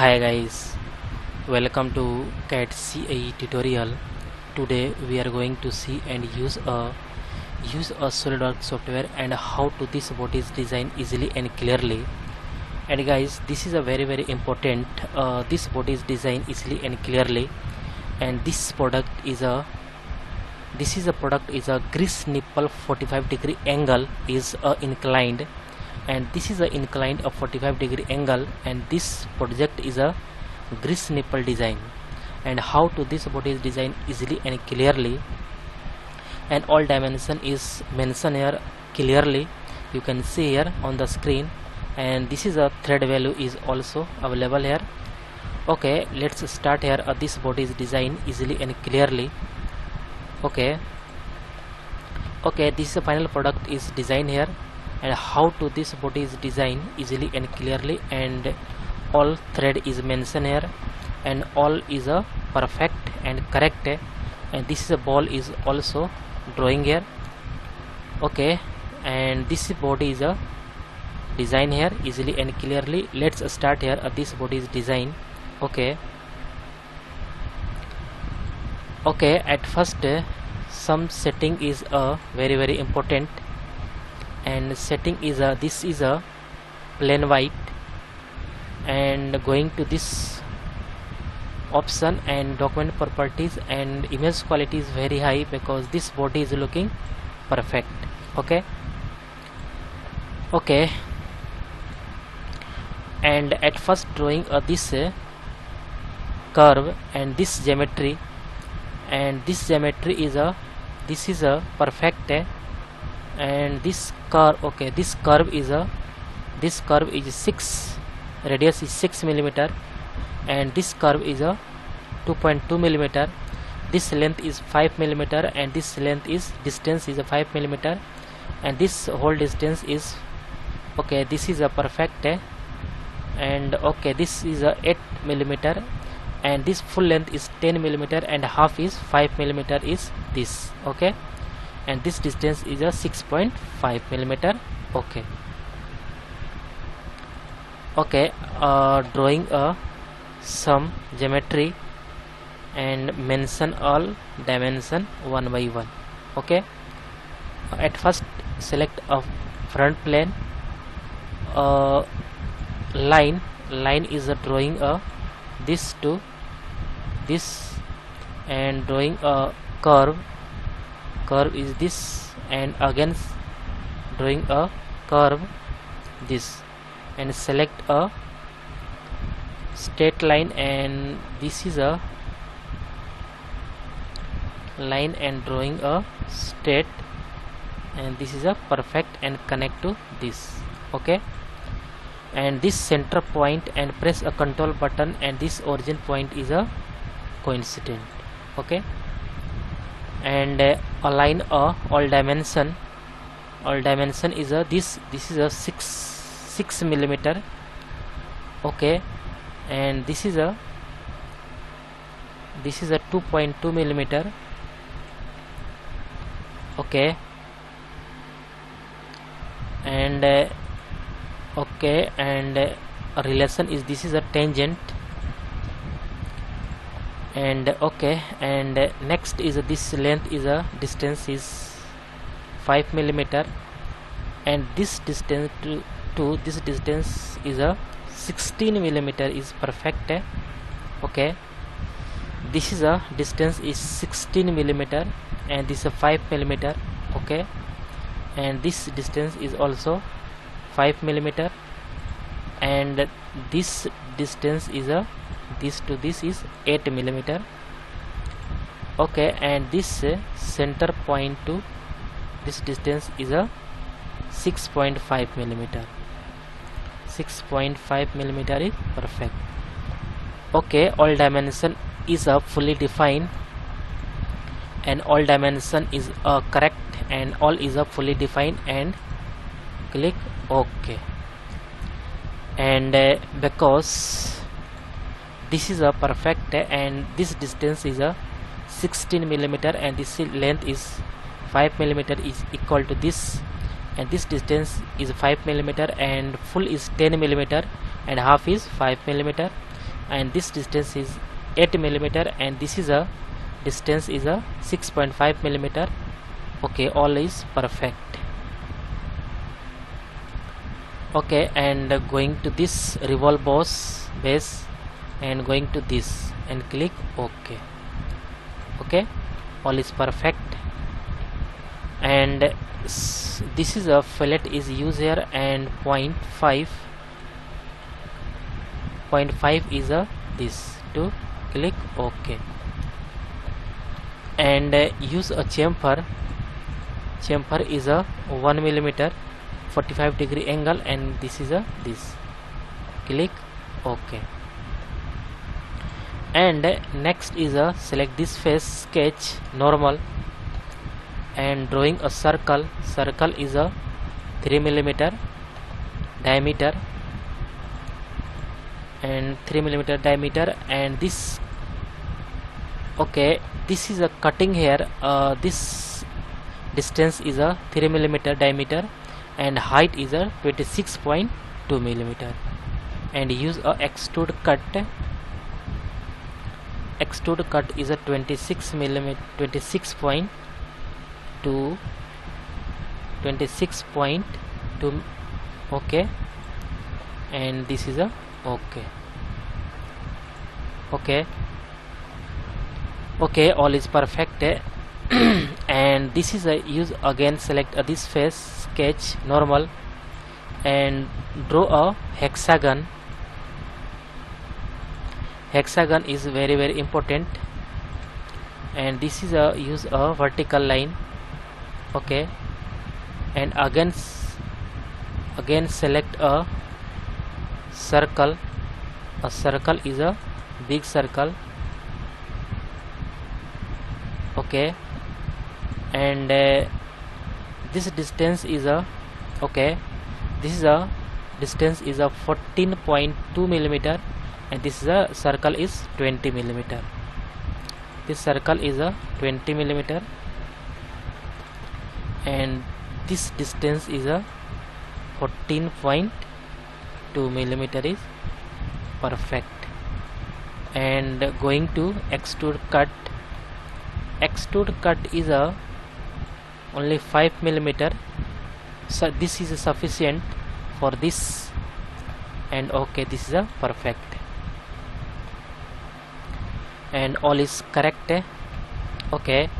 Hi guys, welcome to CAD CAE tutorial. Today we are going to see and use a Solidworks software and how to this body is designed easily and clearly. And guys, this is a very important. This body is designed easily and clearly, and this product is a grease nipple 45-degree angle is inclined, and this is a inclined of 45-degree angle, and this project is a grease nipple design. And how to this body is designed easily and clearly, and all dimension is mentioned here clearly, you can see here on the screen, and this is a thread value is also available here. Okay, let's start here. This body is designed easily and clearly. Okay, this is the final product is designed here, and how to this body is designed easily and clearly, and all thread is mentioned here, and all is a perfect and correct, and this is a ball is also drawing here. Okay, and this body is a design here easily and clearly. Let's start here. This body is design. Okay, at first some setting is very important, and setting is this is a plain white, and going to this option and document properties, and image quality is very high because this body is looking perfect. Okay, and at first drawing this curve and this geometry, and this geometry is this is a perfect, and this curve, this curve is 6, radius is 6 millimeter, and this curve is a 2.2 millimeter, this length is 5 millimeter, and this length is distance is a 5 millimeter, and this whole distance is this is a perfect, and this is a 8 millimeter, and this full length is 10 millimeter, and half is 5 millimeter is this. Okay, and this distance is a 6.5 millimeter. Drawing some geometry and mention all dimension one by one. Okay, at first select a front plane. Line is a drawing this to this, and drawing a curve is this, and again drawing a curve this, and select a straight line, and this is a line, and drawing a straight, and this is a perfect, and connect to this. Okay, and this center point, and press a control button, and this origin point is a coincident. Okay, and align all dimension is a this is a 6 millimeter. Okay, and this is a 2.2 millimeter. Okay, and and relation is this is a tangent, and and next is this length is a distance is 5 millimeter, and this distance to this distance is a 16 millimeter is perfect. Okay, this is a distance is 16 millimeter, and this is a 5 millimeter. Okay, and this distance is also 5 millimeter, and this distance is a this to this is 8 millimeter. Okay, and this center point to this distance is a 6.5 millimeter. 6.5 millimeter is perfect. Okay, all dimension is fully defined, and all dimension is correct, and all is fully defined, and click OK. And because this is a perfect, and this distance is a 16 millimeter, and this length is 5 millimeter is equal to this, and this distance is 5 millimeter, and full is 10 millimeter, and half is 5 millimeter, and this distance is 8 millimeter, and this is a distance is a 6.5 millimeter. Okay, all is perfect. Okay, and going to this revolve base and going to this and click OK. Okay, all is perfect. And this is a fillet is used here, and 0.5 is a this to click OK. And use a chamfer is a 1 millimeter 45 degree angle, and this is a this, click OK. And next is a select this face, sketch normal, and drawing a circle is a 3 millimeter diameter, and 3 millimeter diameter, and this, okay, this is a cutting here. This distance is a 3 millimeter diameter, and height is a 26.2 millimeter, and use a extrude cut is a 26 millimeter 26.2. Okay, and this is a okay. All is perfect. And this is a use again, select this face, sketch normal, and draw a hexagon is very important. And this is a use a vertical line. Okay, and again select a circle is a big circle. Okay, and this distance is a this is a distance is a 14.2 millimeter, and this is a circle is 20 millimeter. This circle is a 20 millimeter, and this distance is a 14.2 millimeter is perfect. And going to extrude cut is a only 5 millimeter, so this is sufficient for this. And okay, this is a perfect, and all is correct. Okay,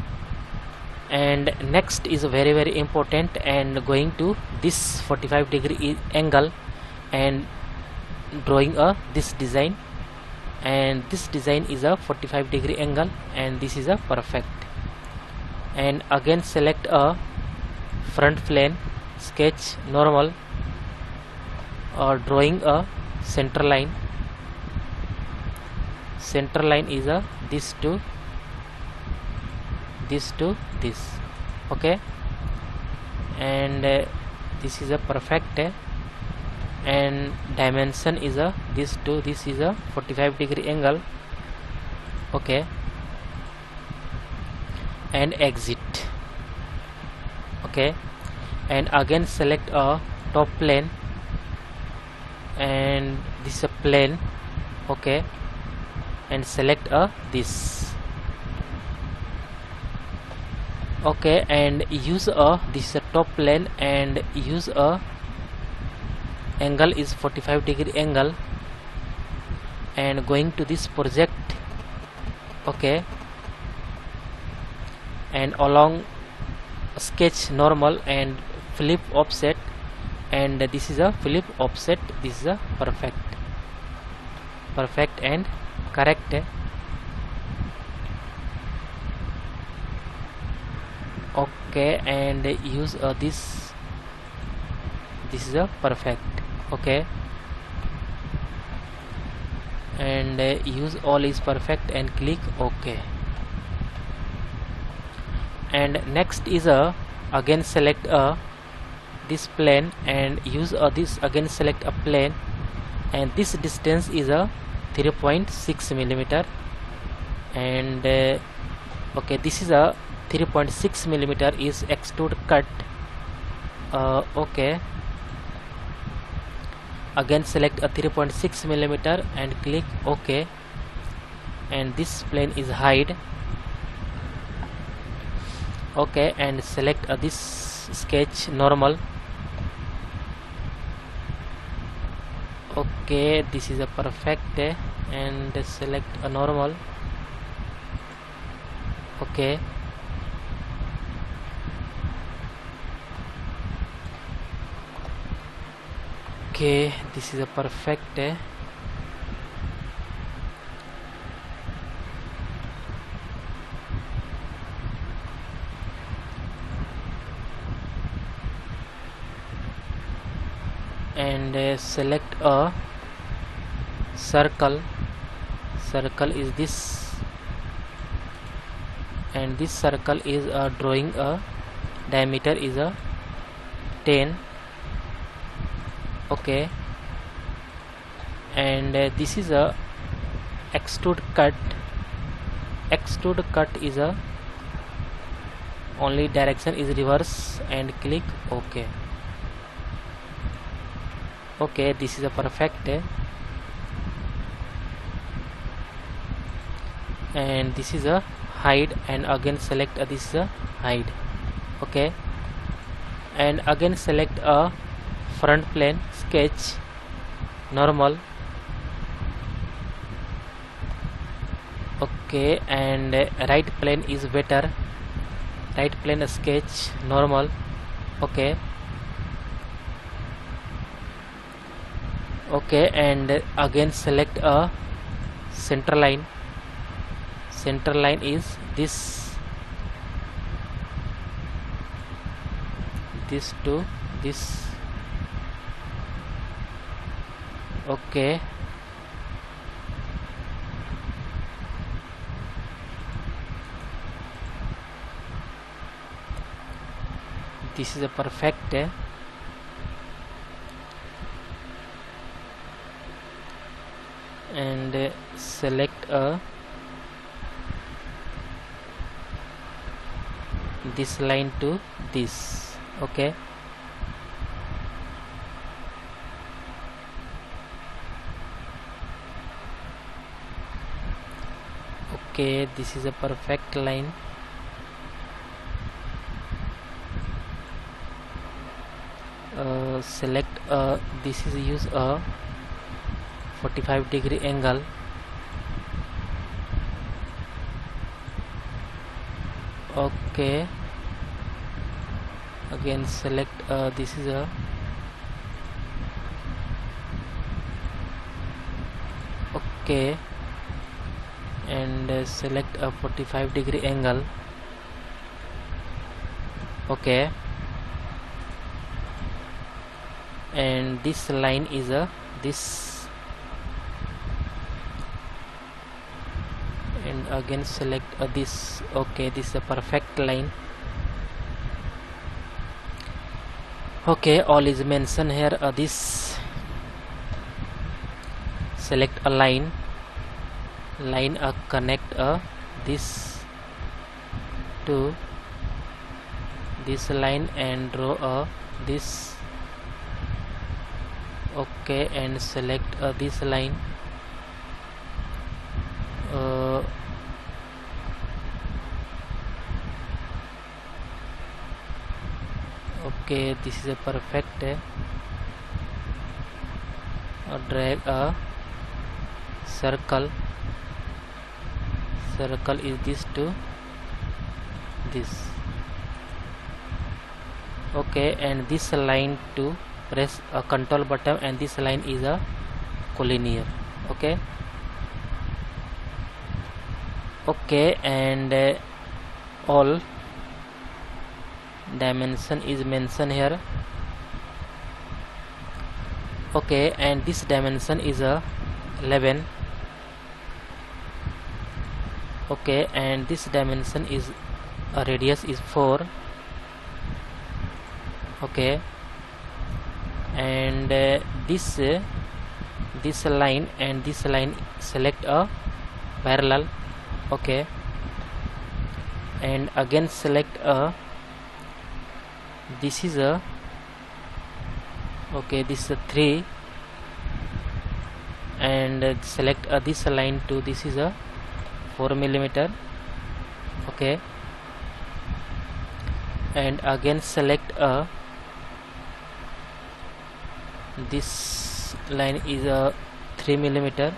and next is very important, and going to this 45 degree angle and drawing a this design, and this design is a 45 degree angle, and this is a perfect. And again select a front plane, sketch normal, or drawing a center line is a this to this. Okay, and this is a perfect. And dimension is a this to this is a 45 degree angle. Okay, and exit. Okay, and again select a top plane, and this is a plane. Okay, and select a this. Okay, and use a this is a top plane, and use a angle is 45 degree angle, and going to this project. Okay, and along sketch normal and flip offset, and this is a flip offset. This is a perfect and correct. Okay, and use this is a perfect. Okay, and use all is perfect and click OK. And next is a again select a this plane, and use this again select a plane, and this distance is a 3.6 millimeter, and okay, this is a 3.6 millimeter is extrude cut. Okay, again select a 3.6 millimeter and click OK, and this plane is hide. OK, and select this sketch normal. OK, this is a perfect, and select a normal. OK, okay, this is a perfect, and select a circle. Circle is this, and this circle is drawing a diameter is a 10. Okay, and this is a extrude cut. Extrude cut is a only direction is reverse, and click OK. Okay, this is a perfect, and this is a hide, and again select this is a hide. Okay, and again select a front plane sketch normal. Okay, and right plane is better. Right plane sketch normal. Okay, okay, and again select a center line. Center line is this to this. Okay, this is a perfect, and select this line to this. Okay, okay, this is a perfect line. Select this is use a 45-degree angle. Okay, again select this is a okay, and select a 45-degree angle. Okay, and this line is a this, and again select this. Okay, this is a perfect line. Okay, all is mentioned here. This select a line, connect this to this line and draw this. Okay, and select this line. Okay, this is a perfect, drag a circle. Circle is this to this. Okay, and this line to press a control button, and this line is a collinear. Okay, okay, and all dimension is mentioned here. Okay, and this dimension is a 11. Okay, and this dimension is a radius is 4. Okay, and this line and this line select a parallel. Okay, and again select a this is a okay, this is a 3. and select this line to this is a 4 millimeter. Okay, and again select this line is a 3 millimeter,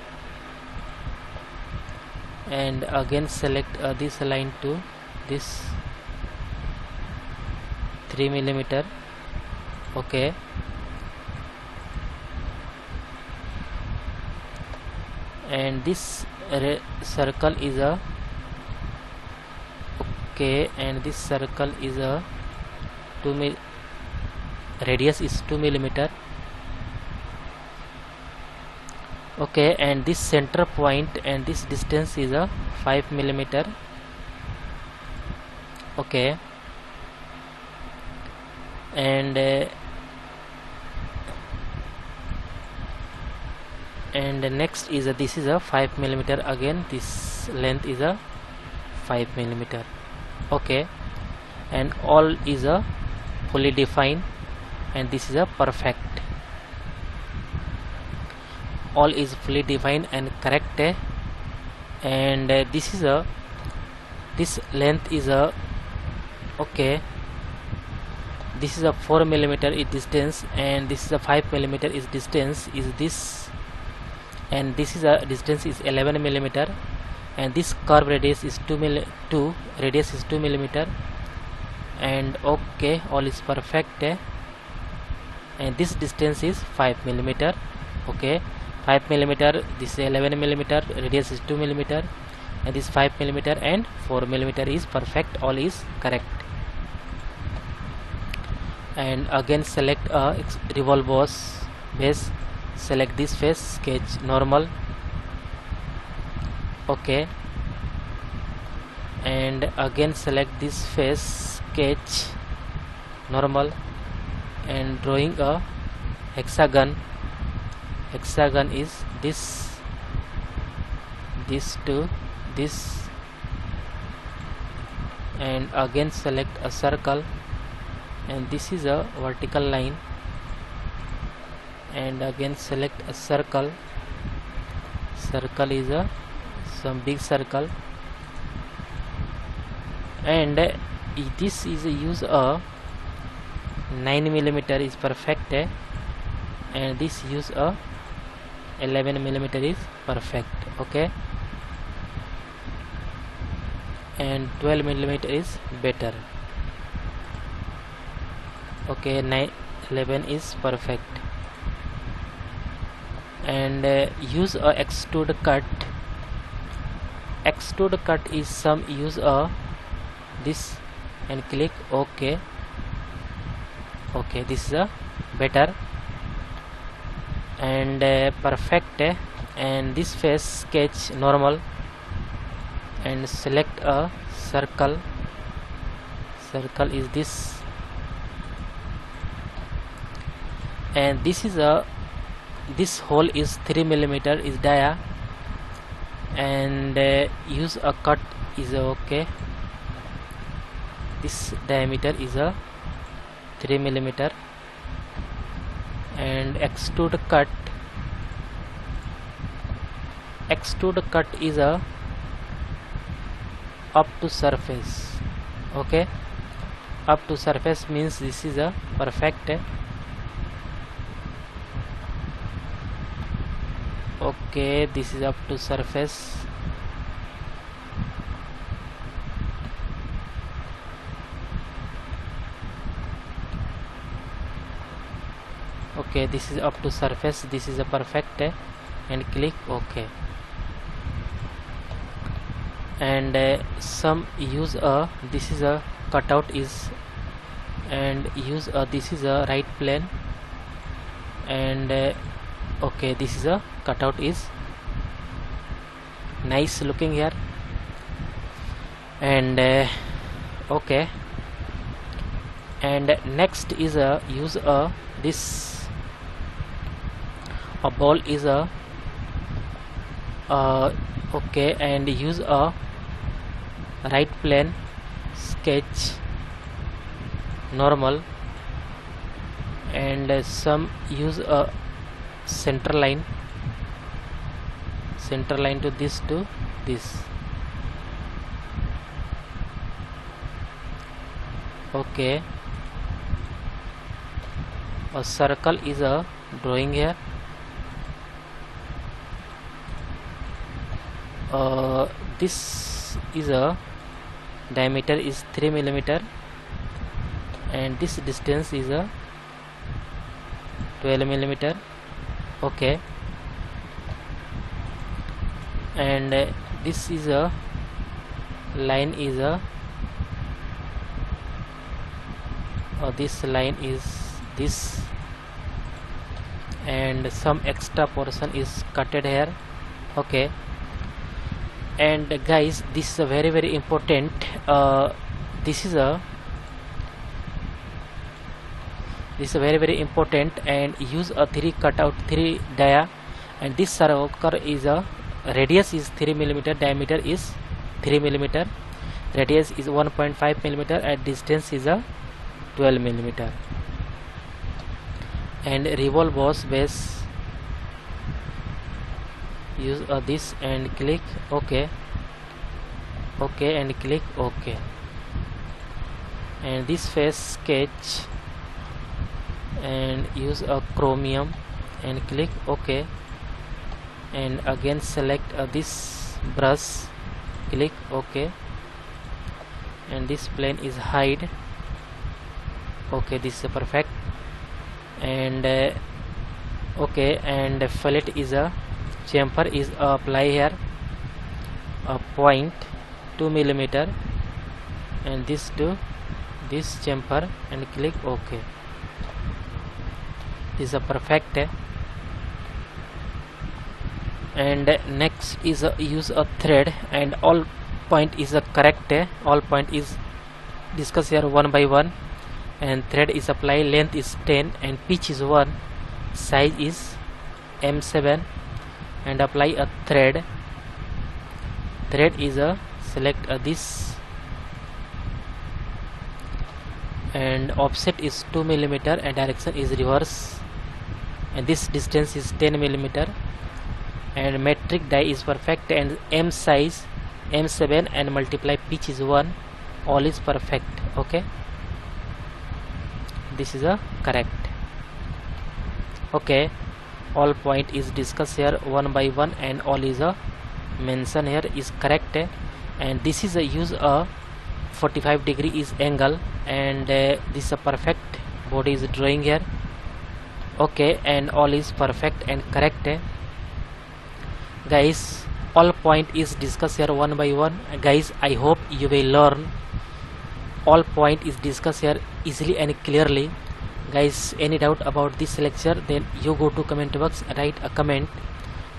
and again select this line to this 3 millimeter. Okay, and this circle is a and this circle is a radius is 2 millimeter. Okay, and this center point and this distance is a 5 millimeter. Okay, and next is this is a 5 millimeter. Again this length is a 5 millimeter. Okay, and all is a fully defined, and this is a perfect. All is fully defined and correct, and this is a this length is a this is a 4 millimeter is distance, and this is a 5 millimeter is distance is this, and this is a distance is 11 millimeter, and this curve radius is 2 radius is 2 millimeter, and okay, all is perfect, and this distance is 5 millimeter. Okay, 5 millimeter, this is 11 millimeter, radius is 2 millimeter, and this 5 millimeter and 4 millimeter is perfect. All is correct. And again select a revolve base, select this face, sketch normal. Okay, and again select this face, sketch normal, and drawing a hexagon. Hexagon is this to this, and again select a circle, and this is a vertical line, and again select a circle. Circle is a some big circle, and this is use a 9 millimeter is perfect, and this use a 11 millimeter is perfect. Okay, and 12 millimeter is better. Okay, 11 is perfect, and use a extrude cut. Extrude cut is some use a this and click OK. Okay, this is a better and perfect, and this face, sketch normal, and select a circle. Circle is this, and this is a this hole is 3 millimeter is dia, and use a cut is okay. This diameter is a 3 millimeter, and extrude cut. Extrude cut is a up to surface. Okay, up to surface means this is a perfect. Okay, this is up to surface. Okay, this is up to surface, this is a perfect, and click OK. And some use a this is a cutout is, and use a this is a right plane, and okay, this is a cutout is nice looking here, and okay, and next is a use a this a ball is a okay, and use a right plane, sketch normal, and some use a center line, center line to this okay. A circle is a drawing here. This is a diameter is 3 millimeter, and this distance is a 12 millimeter. Okay, and this is a line is a this line is this, and some extra portion is cutted here. Okay, and guys, this is a very important. This is very important, and use a 3 cutout 3 dia, and this circle is a radius is 3 millimeter, diameter is 3 millimeter, radius is 1.5 millimeter, and distance is a 12 millimeter. And revolve boss base, use this and click OK. OK, and click OK. And this face sketch, and use a chromium and click OK. And again select this brush, click OK. And this plane is hide. Okay, this is perfect. And okay, and fillet is a chamfer is apply here a point 2 millimeter, and this to this chamfer, and click OK. This is a perfect. And next is use a thread, and all point is a correct. All point is discuss here one by one. And thread is apply, length is 10, and pitch is 1, size is M7, and apply a thread. Thread is a select this, and offset is 2 millimeter, and direction is reverse, and this distance is 10 millimeter, and metric die is perfect, and M size M7, and multiply pitch is 1, all is perfect. Okay, this is a correct. Okay, all point is discussed here one by one, and all is a mention here is correct. And this is a use a 45 degree is angle, and this is a perfect body is drawing here. Okay, and all is perfect and correct. Guys, all point is discussed here one by one. Guys, I hope you will learn. All point is discussed here easily and clearly. Guys, any doubt about this lecture, then you go to comment box, write a comment.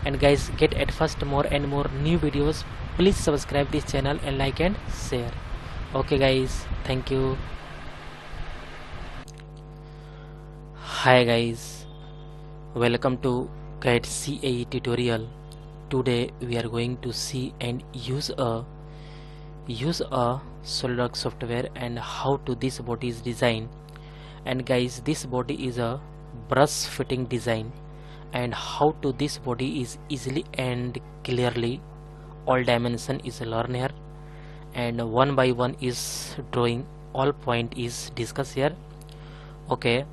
And guys, get at first more and more new videos. Please subscribe this channel and like and share. Okay guys, thank you. Hi guys, welcome to CAD CAE tutorial. Today we are going to see and use a Solidworks software, and how to this body is designed. And guys, this body is a brush fitting design, and how to this body is easily and clearly. All dimension is learn here, and one by one is drawing. All point is discussed here. Okay,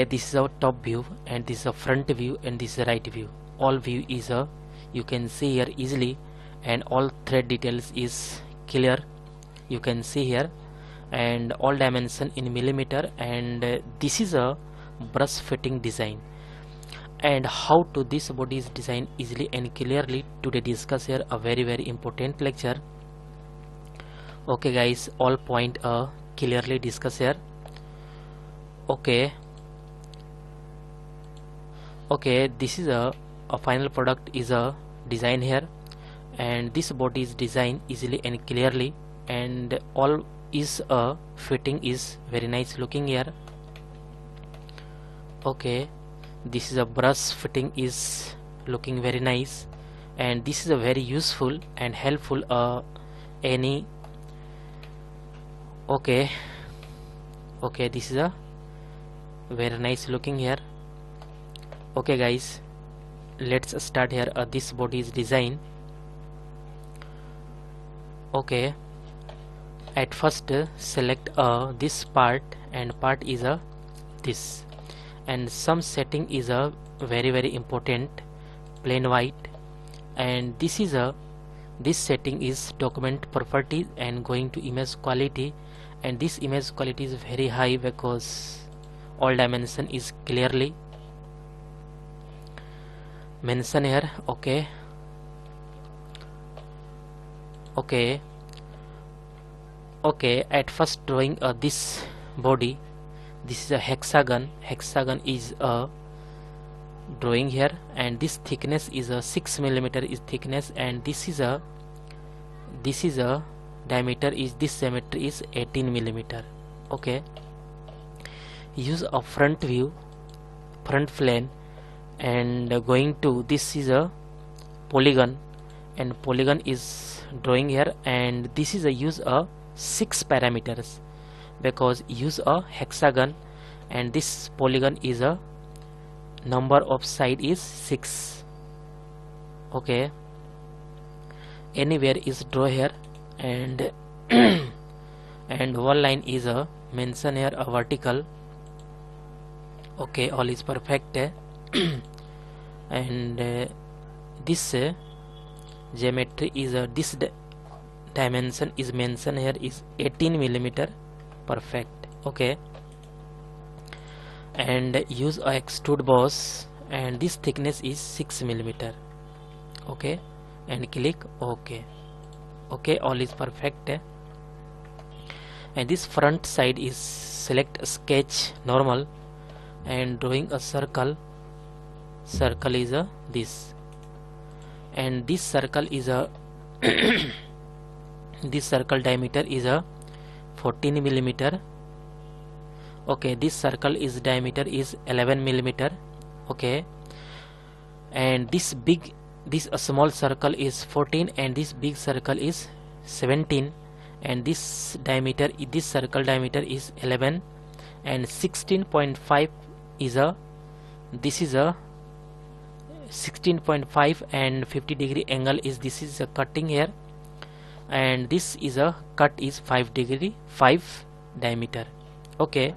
this is our top view, and this is a front view, and this is a right view. All view is a you can see here easily, and all thread details is clear, you can see here, and all dimension in millimeter. And this is a brush fitting design, and how to this body is designed easily and clearly. Today discuss here a very important lecture. Okay guys, all point clearly discuss here. Okay, this is a final product is a design here, and this body is designed easily and clearly, and all is a fitting is very nice looking here. Okay, this is a brush fitting is looking very nice, and this is a very useful and helpful any. Okay, this is a very nice looking here. Okay guys, let's start here. This body is design. Okay, at first select this part, and part is this, and some setting is very important, plain white, and this setting is document properties and going to image quality, and this image quality is very high because all dimension is clearly mentioned here. Okay, at first drawing this body. This is a hexagon is a drawing here, and this thickness is a 6 mm is thickness, and this is a diameter is, this geometry is 18 mm. Okay, use a front view, front plane, and going to, this is a polygon, and polygon is drawing here, and this is a use a 6 parameters because use a hexagon, and this polygon is a number of side is 6. Okay, anywhere is draw here, and and one line is a mention here, a vertical. Okay, all is perfect. And this geometry is this dimension is mentioned here is 18 mm, perfect. Okay, and use a extrude boss, and this thickness is 6 mm. Okay, and click OK. Okay, all is perfect. And this front side is select sketch normal, and drawing a circle is a this, and this circle is a this circle diameter is a 14 mm. Okay, this circle is diameter is 11 mm. Okay, and this small circle is 14, and this big circle is 17, and this diameter, this circle diameter is 11, and 16.5 is a, this is a 16.5, and 50-degree angle is, this is a cutting here, and this is a cut is 5 diameter. Okay,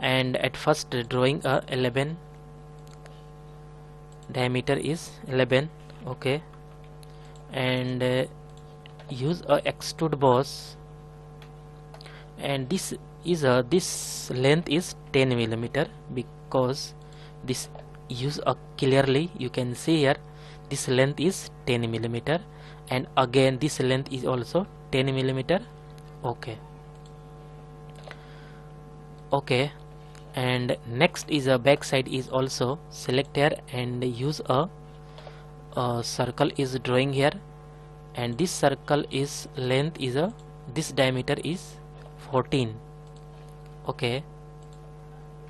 and at first drawing a 11 diameter is 11. Okay, and use a extrude boss, and this is a, this length is 10 mm because this use a clearly, you can see here this length is 10 mm, and again this length is also 10 mm. Okay, and next is a back side is also select here, and use a circle is drawing here, and this circle is length is a, this diameter is 14. Okay,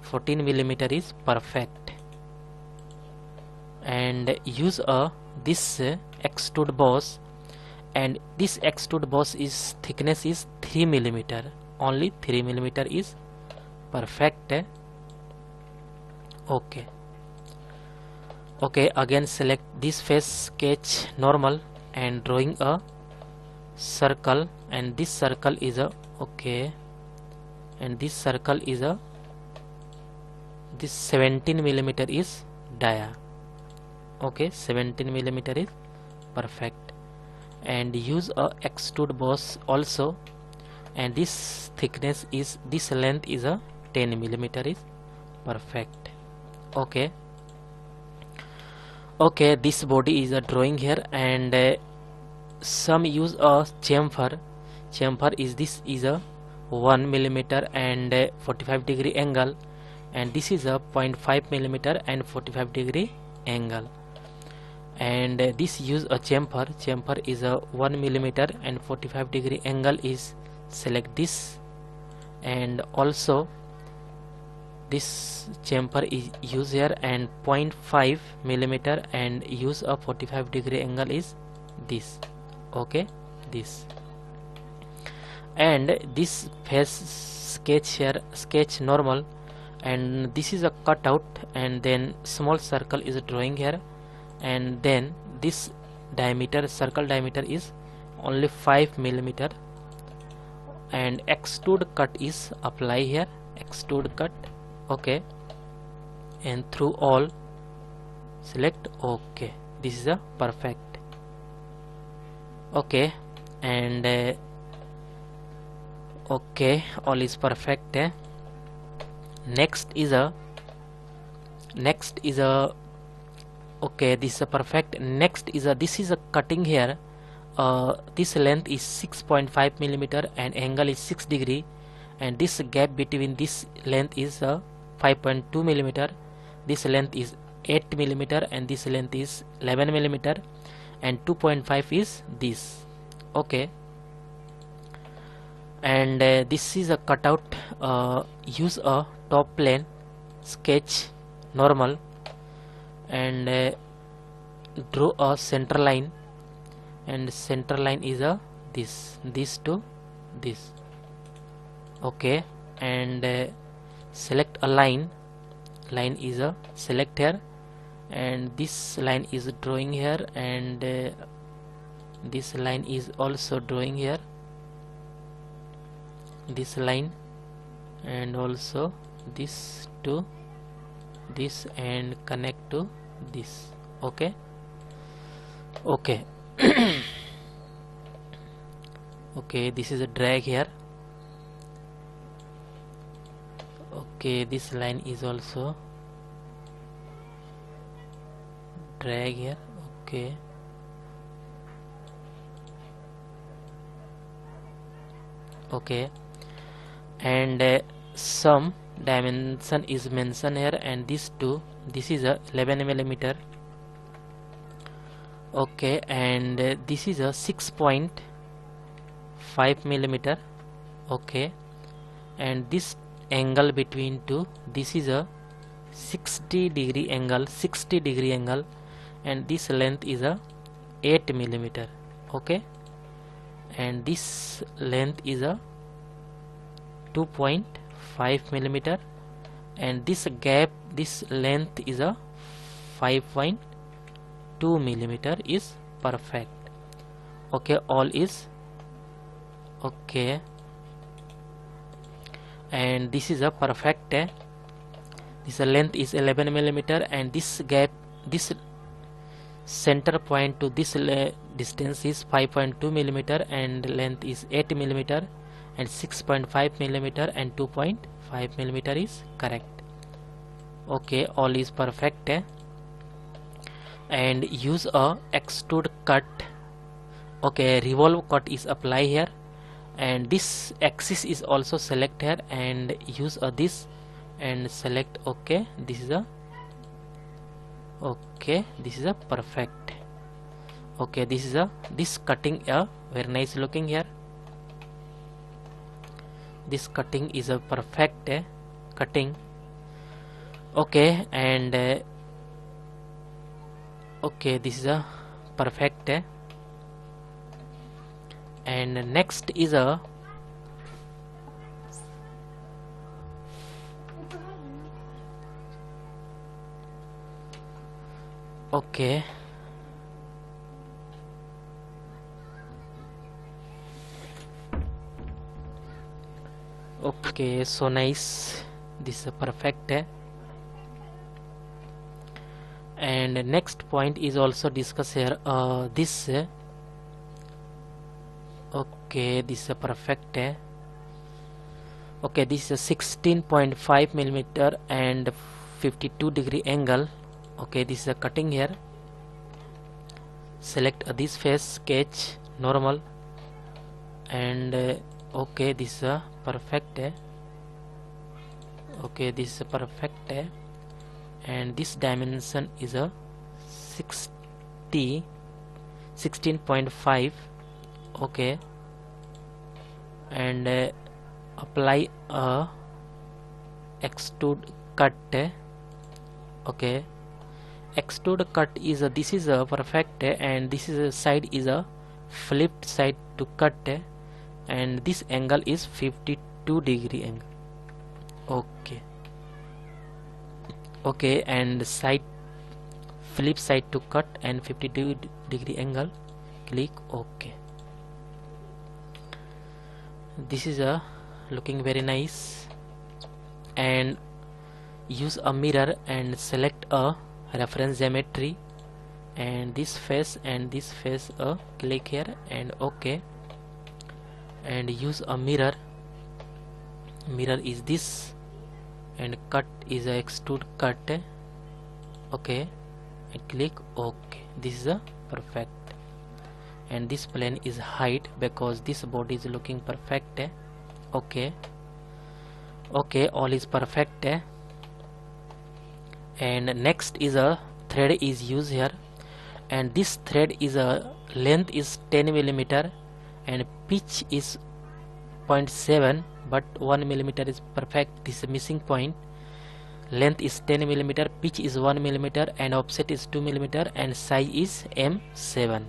14 mm is perfect, and use a this extrude boss, and this extrude boss is thickness is 3 mm, only 3 mm is perfect. Okay, again select this face sketch normal, and drawing a circle, and this circle is a, okay, and this circle is a, this 17 mm is dia. Okay, 17 mm is perfect, and use a extrude boss also, and this thickness is, this length is a 10 mm is perfect. Okay, this body is a drawing here, and some use a chamfer is, this is a 1 mm and 45-degree angle, and this is a 0.5 mm and 45-degree angle, and this use a chamfer is a 1 mm and 45-degree angle is, select this, and also this chamfer is used here, and 0.5 mm and use a 45-degree angle is this. Okay, this, and this face sketch here, sketch normal, and this is a cutout, and then small circle is drawing here, and then this diameter, circle diameter is only 5 millimeter, and extrude cut is apply here, extrude cut. Okay, and through all select OK. This is a perfect. Okay, and okay, all is perfect. Next is a okay, this is a perfect. Next is a, this is a cutting here. This length is 6.5 millimeter and angle is 6 degree, and this gap between this length is 5.2 millimeter. This length is 8 millimeter and this length is 11 millimeter, and 2.5 is this. Okay, and this is a cutout. Use a top plane, sketch normal, and draw a center line, and center line is a this to this. Okay, and select a line is a select here, and this line is drawing here, and this line is also drawing here, this line, and also this to this, and connect to this. Okay, okay. Okay, this is a drag here. Okay, this line is also drag here. Okay, okay, and some dimension is mentioned here, and this is a 11 millimeter. Okay, and this is a 6.5 millimeter. Okay, and this angle between two, this is a 60 degree angle, and this length is a 8 millimeter. Okay, and this length is a 2.5 millimeter, and this gap, this length is a 5.2 millimeter is perfect. Okay, all is okay, and this is a perfect. This length is 11 millimeter, and this gap, this center point to this distance is 5.2 millimeter, and length is 8 millimeter, and 6.5 millimeter and 2.5 millimeter is correct. Okay, all is perfect. And use a extrude cut. Okay, revolve cut is apply here, and this axis is also select here, and use this and select. Okay, this is a okay, this is a perfect. Okay, this is a this cutting very nice looking here. This cutting is a perfect cutting. Okay, and okay, this is a perfect. And next is a okay, okay, so nice, this is a perfect. And next point is also discuss here, this okay, this is a perfect. Okay, this is a 16.5 millimeter and 52 degree angle. Okay, this is a cutting here. Select this face, sketch normal, and okay, this is a perfect. Okay, this is a perfect, and this dimension is a 16.5. okay, and apply a extrude cut. Okay, extrude cut is a, this is a perfect, and this is a side is a flipped side to cut, and this angle is 52 degree angle. Okay, Okay, and side, flip side to cut and 52-degree angle, click OK. This is a looking very nice. And use a mirror and select a reference geometry, and this face and this face, click here and OK. And use a mirror is this, and cut is a extrude cut. Okay, and click OK. This is a perfect. And this plane is height because this body is looking perfect. Okay, all is perfect. And next is a thread is used here, and this thread is a length is 10 mm and pitch is 0.7, but 1 mm is perfect. This is a missing point. Length is 10 mm, pitch is 1 mm, and offset is 2 mm, and size is M7.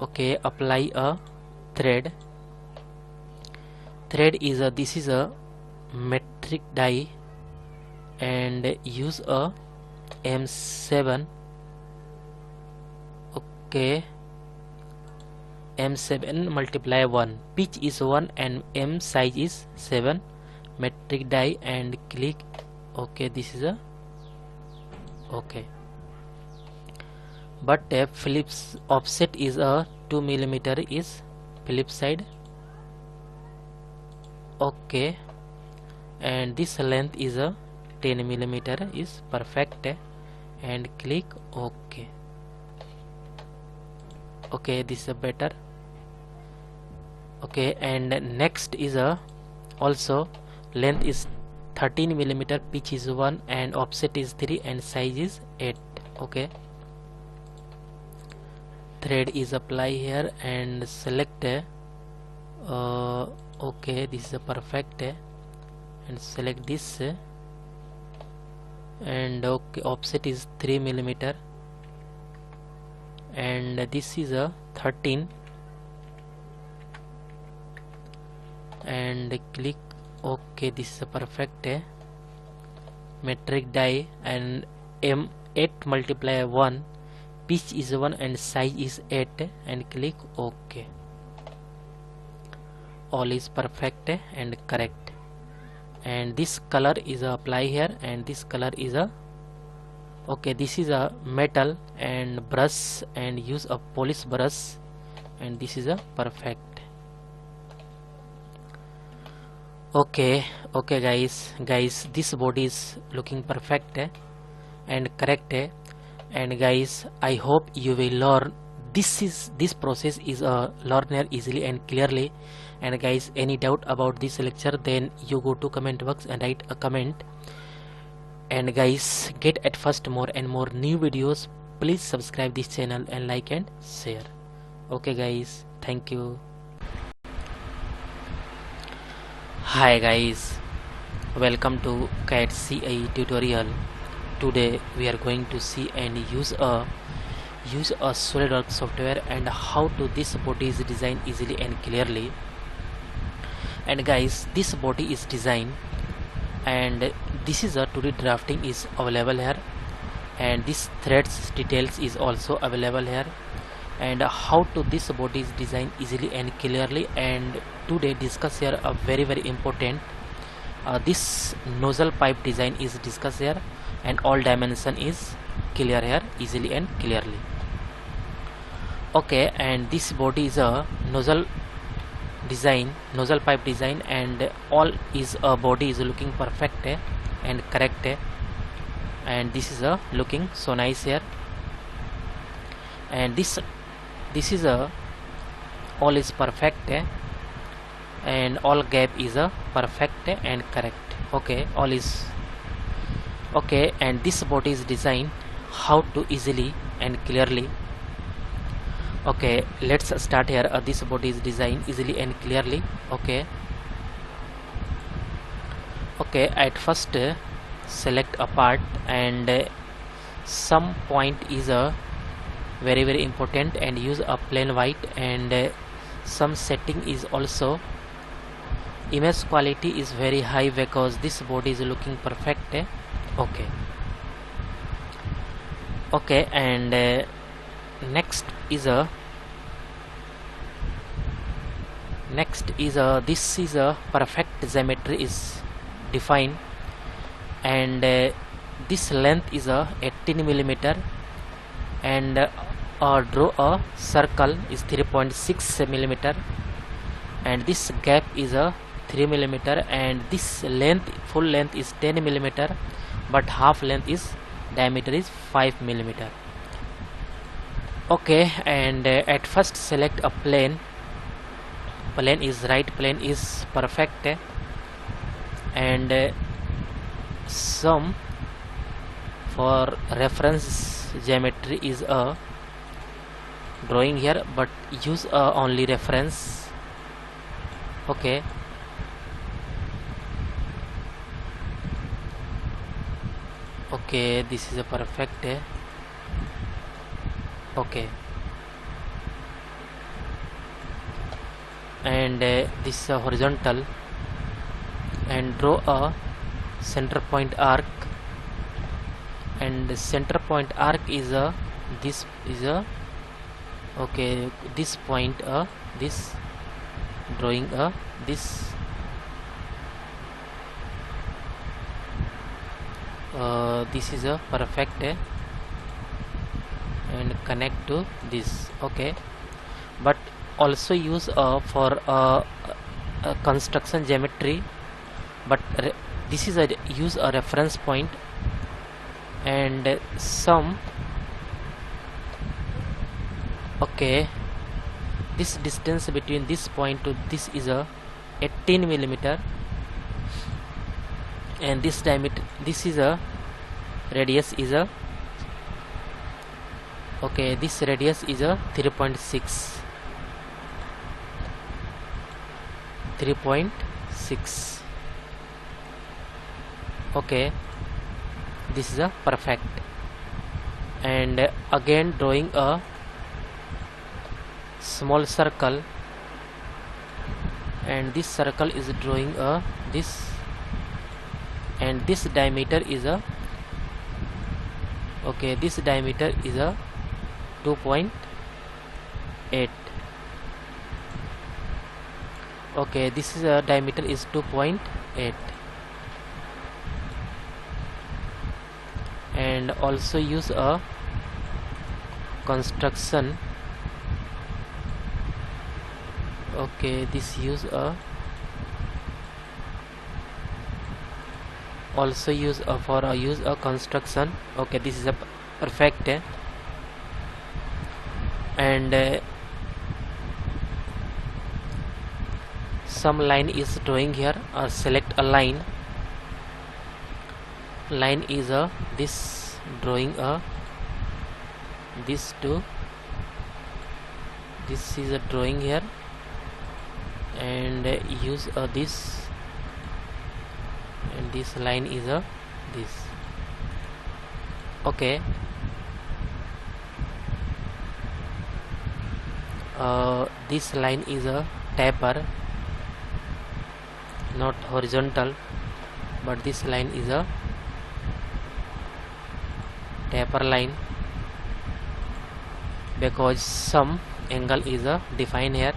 Okay, apply a thread. Thread is a, this is a metric die, and use a M7. Okay, M7 multiply 1, pitch is 1 and M size is 7, metric die, and click OK. This is a OK, but Phillips offset is a 2 mm is flip side. Okay, and this length is a 10 mm is perfect, and click OK. Okay, this is a better. Okay, and next is a also length is 13 mm, pitch is 1 and offset is 3 and size is 8. Okay, thread is apply here and select okay, this is a perfect, and select this, and okay, offset is 3 mm, and this is a 13, and click OK. This is a perfect, metric die, and M8 multiply 1, pitch is 1 and size is 8, and click OK. All is perfect and correct. And this color is apply here, and this color is a okay, this is a metal and brush, and use a polish brush, and this is a perfect. Okay, guys, this body is looking perfect and correct. And guys, I hope you will learn. This process is learn easily and clearly. And guys, any doubt about this lecture, then you go to comment box and write a comment. And guys, get at first more and more new videos. Please subscribe this channel and like and share. Okay guys, thank you. Hi guys, welcome to CAD CAE tutorial. Today we are going to see and use a Solidworks software, and how to this body is designed easily and clearly. And guys, this body is designed, and this is a 2D drafting is available here, and this threads details is also available here, and how to this body is designed easily and clearly. And today discuss here a very important, this nozzle pipe design is discussed here, and all dimension is clear here easily and clearly. Okay, and this body is a nozzle pipe design, and all is a body is looking perfect and correct, and this is a looking so nice here. And this is a all is perfect, and all gap is a perfect and correct. Okay, all is okay. And this body is designed how to easily and clearly. Okay, let's start here. This body is designed easily and clearly. Okay, at first select a part, and some point is a very important, and use a plain white, and some setting is also. Image quality is very high because this body is looking perfect. Okay. Okay, and next is a this is a perfect geometry is defined, and this length is a 18 millimeter, and draw a circle is 3.6 millimeter, and this gap is a 3 millimeter, and this length, full length is 10 millimeter, but half length is diameter is 5 millimeter. Okay, and at first select a plane. Plane is right plane is perfect, and some for reference geometry is a drawing here, but use only reference. Okay, okay, this is a perfect. Okay, and this is a horizontal, and draw a center point arc, and the center point arc is a this is a okay, this point this drawing this this is a perfect, and connect to this. Okay, but also use for construction geometry, but this is a use a reference point, and some okay, this distance between this point to this is a 18 millimeter, and this diameter, this is a radius is a okay, this radius is a 3.6. Okay, this is a perfect, and again drawing a small circle, and this circle is drawing a this, and this diameter is a okay, this diameter is a 2.8. okay, this is a diameter is 2.8, and also use a construction. Okay, this use a also use a for a use a construction. Okay, this is a perfect, and some line is drawing here, select a line. Line is a this drawing a this to this is a drawing here, and use this, and this line is a this. Okay, this line is a taper, not horizontal, but this line is a taper line, because some angle is a defined here.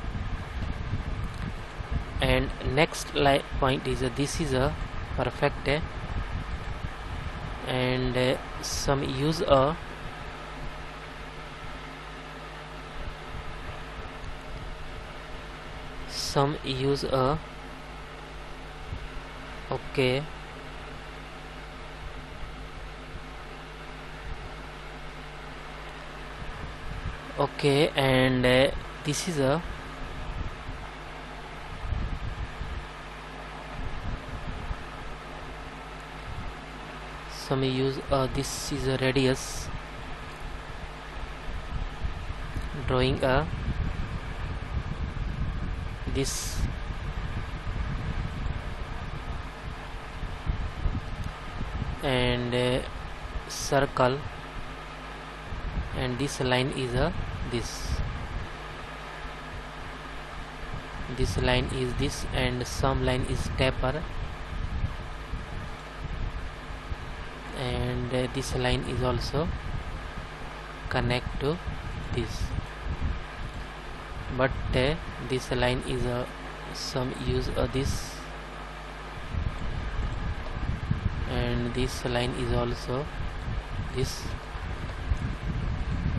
And next point is this is a perfect, and some use a okay, okay, and this is a some use this is a radius, drawing a this, and circle, and this line is a this line is this, and some line is taper, and this line is also connect to this, but this line is some use this, and this line is also this,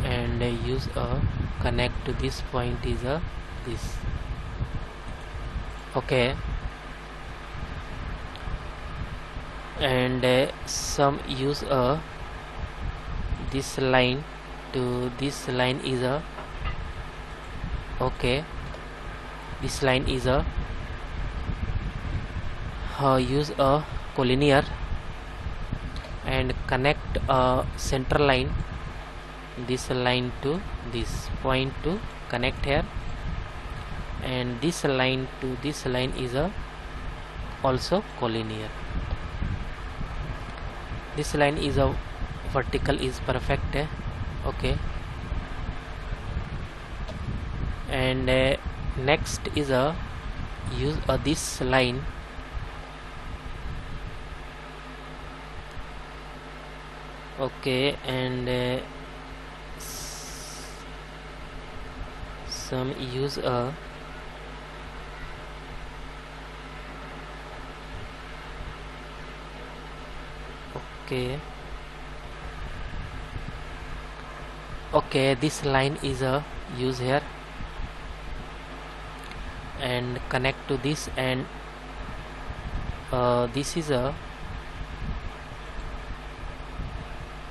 and use connect to this point is this. Okay, and some use this line to this line is okay, this line is use a collinear and connect a center line, this line to this point to connect here, and this line to this line is also collinear. This line is a vertical is perfect. Okay, and next is use this line okay, and some use okay, this line is use here and connect to this, and this is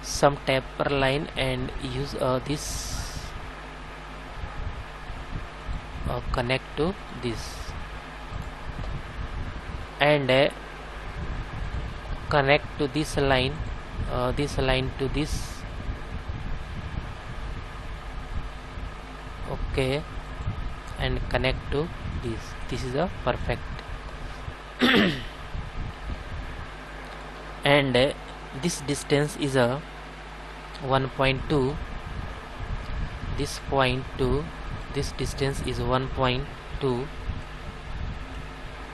some taper line and use this connect to this, and connect to this line to this. Okay, and connect to this. This is a perfect. And this distance is a 1.2. This point to this distance is 1.2.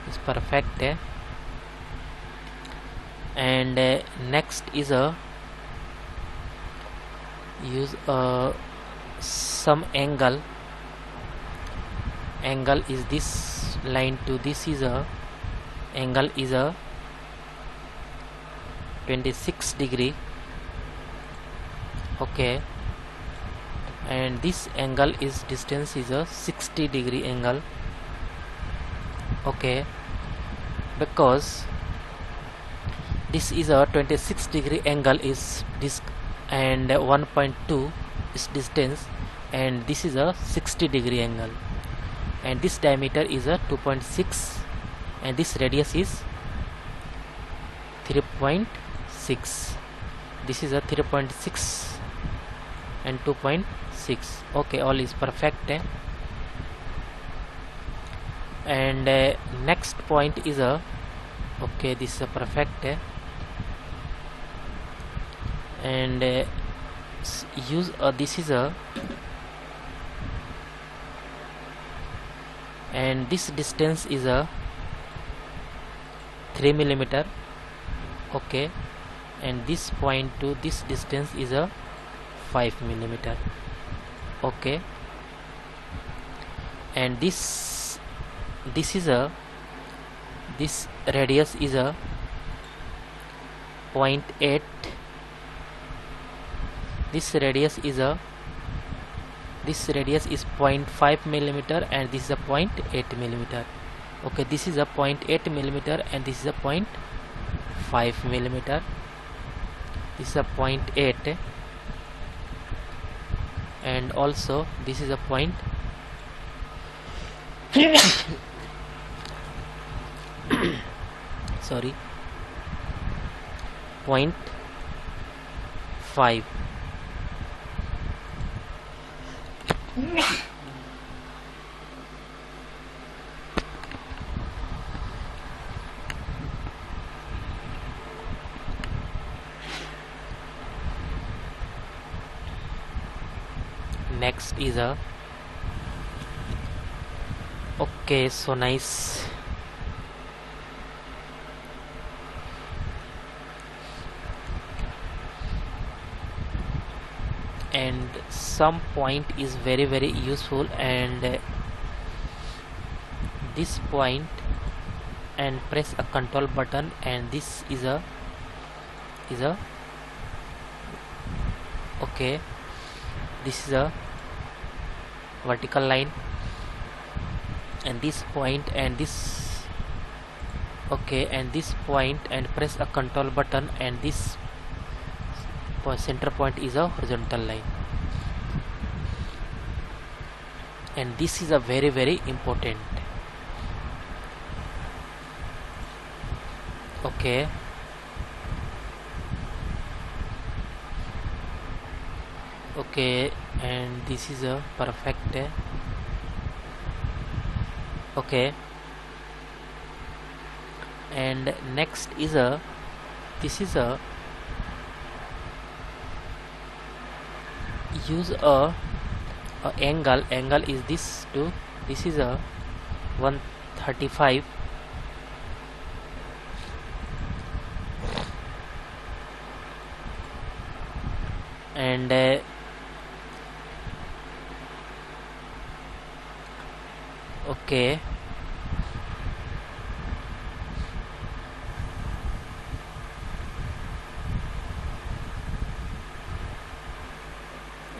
Is perfect. And next is use some angle is this line to this is angle is 26 degree. Okay, and this angle is distance is a 60 degree angle. Okay, because this is a 26 degree angle is this, and 1.2 is distance, and this is a 60 degree angle, and this diameter is a 2.6, and this radius is 3.6. This is a 3.6 and 2.6. Okay, all is perfect. And next point is okay, this is a perfect. And use this is and this distance is 3 millimeter. Okay, and this point to this distance is 5 millimeter. Okay, and this is this radius is 0.8. This radius is 0.5 millimeter, and this is a 0.8 millimeter. Okay, this is a 0.8 millimeter, and this is a 0.5 millimeter. This is a 0.8, and also this is a point sorry, 0.5. Next is okay, so nice. and some point is very useful, and this point, and press a control button, and this is a okay, this is a vertical line, and this point and this okay, and this point, and press a control button, and this center point is a horizontal line, and this is a very important. Okay, okay, and this is a perfect. Okay, and next is a this is a use a angle is this too. This is a 135, and okay,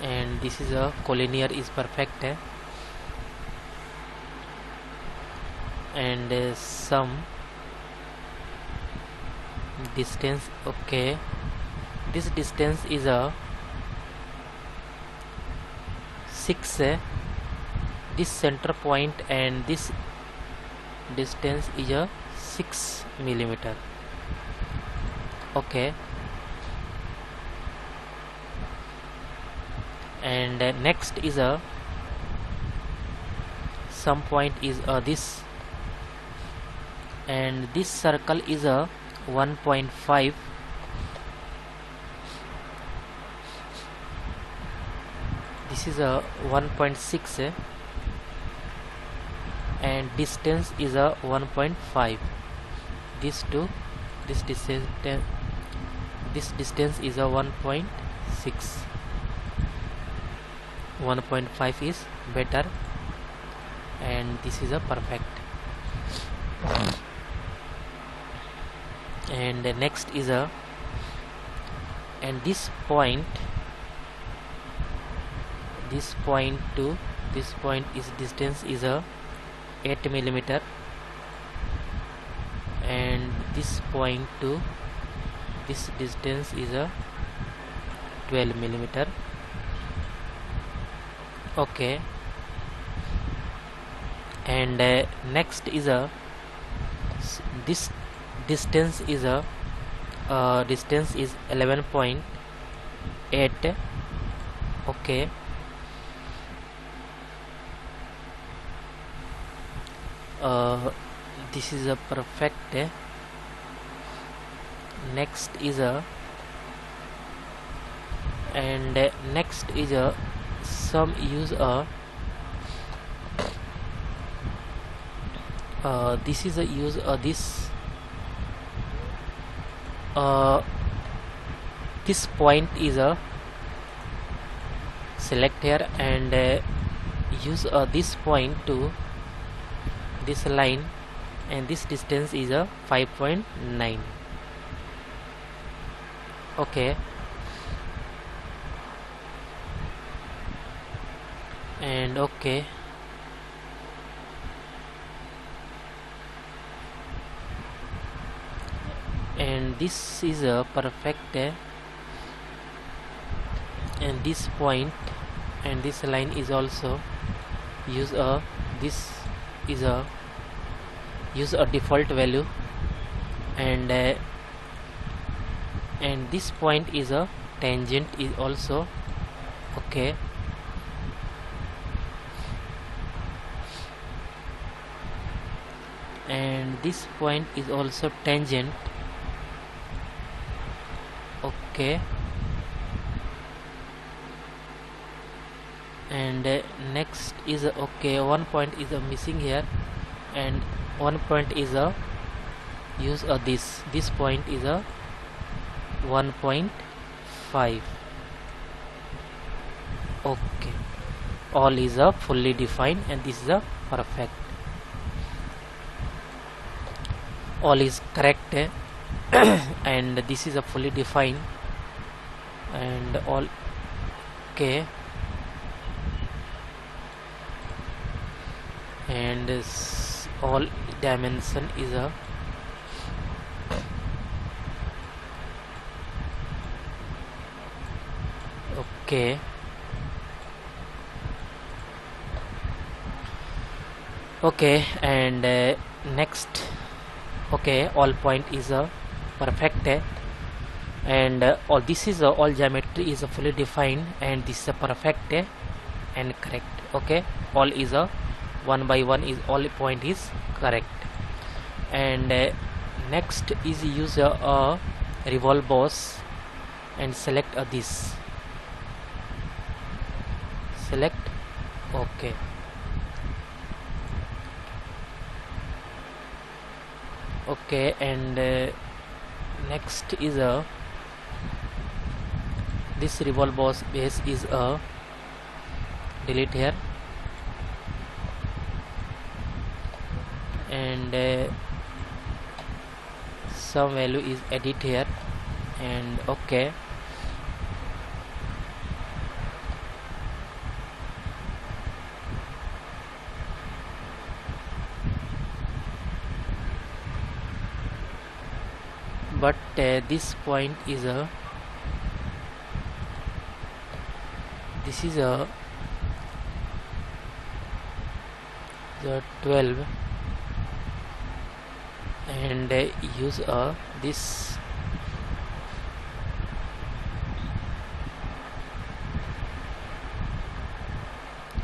and this is a collinear is perfect, and some distance. Okay, this distance is a 6, this center point, and this distance is a 6 millimeter. Okay, and next is a some point is this, and this circle is a 1.5, this is a 1.6, and distance is a 1.5. This to this distance is a 1.6. 1.5 is better, and this is a perfect. And the next is a, and this point to this point is distance is a 8 millimeter, and this point to this distance is a 12 millimeter. Okay, and next is a this distance is a distance is 11.8. Okay, this is a perfect. Next is a, and next is a some use a this is a use this this point is a select here, and use this point to this line, and this distance is a 5.9. Okay, and okay, and this is a perfect, and this point and this line is also use a this is a use a default value, and this point is a tangent is also. Okay, and this point is also tangent. Okay, and next is okay, one point is missing here, and one point is a use this point is a 1.5. Okay, all is a fully defined, and this is a perfect. All is correct, and this is a fully defined, and all okay, and this all dimension is a okay. Okay, and next, okay, all point is a perfect, and all this is all geometry is fully defined, and this is a perfect and correct. Okay, all is a one by one is all point is correct. And next is use a revolve boss and select this, select okay. Okay, and next is a this revolve boss base is a delete here, and some value is edit here, and okay. But this point is a this is a the 12, and use this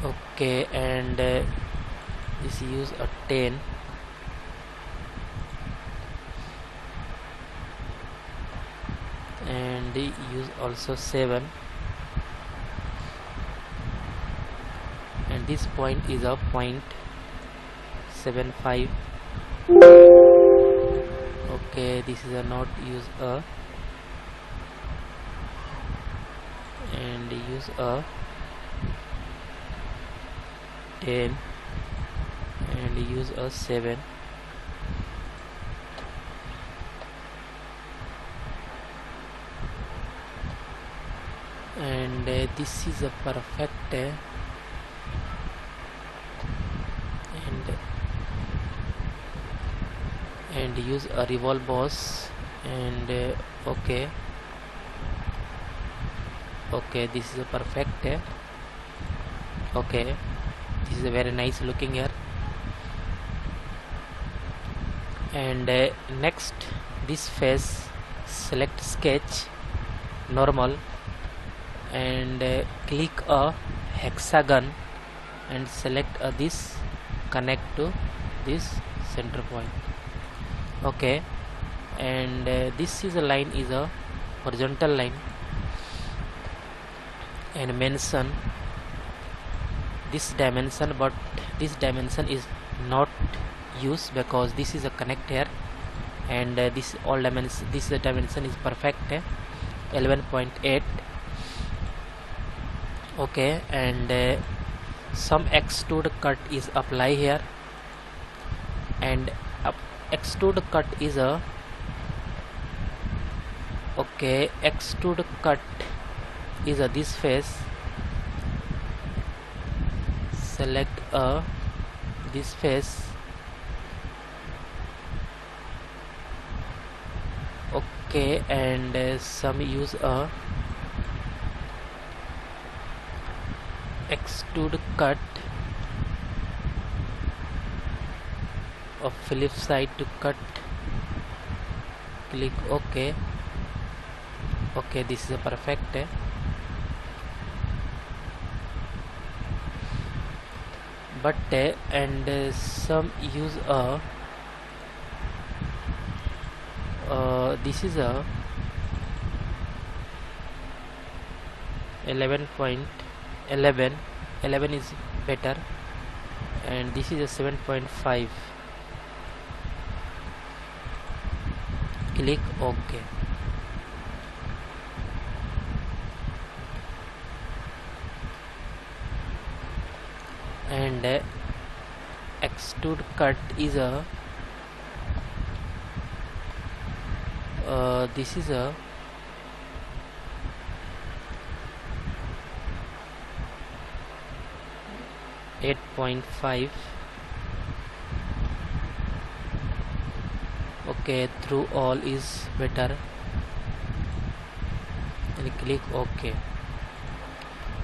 okay, and this use a 10, and use also 7, and this point is a 0.75. okay, this is a not use a, and use a 10, and use a 7, and this is a perfect, and use a revolve boss, and okay, okay, this is a perfect, okay, this is a very nice looking here. And next this face, select sketch normal, and click a hexagon, and select this, connect to this center point. Okay, and this is a line is a horizontal line, and mention this dimension, but this dimension is not used because this is a connect here, and this all dimension, this dimension is perfect, 11.8. okay, and some extrude cut is apply here, and extrude cut is a okay, extrude cut is a this face, select this face, okay, and some use a extrude cut of flip side to cut, click okay, okay, this is a perfect, but and some use a this is a 11.11, 11 is better, and this is a 7.5, click OK. and extrude cut is a this is a 8.5. okay, through all is better, and click OK.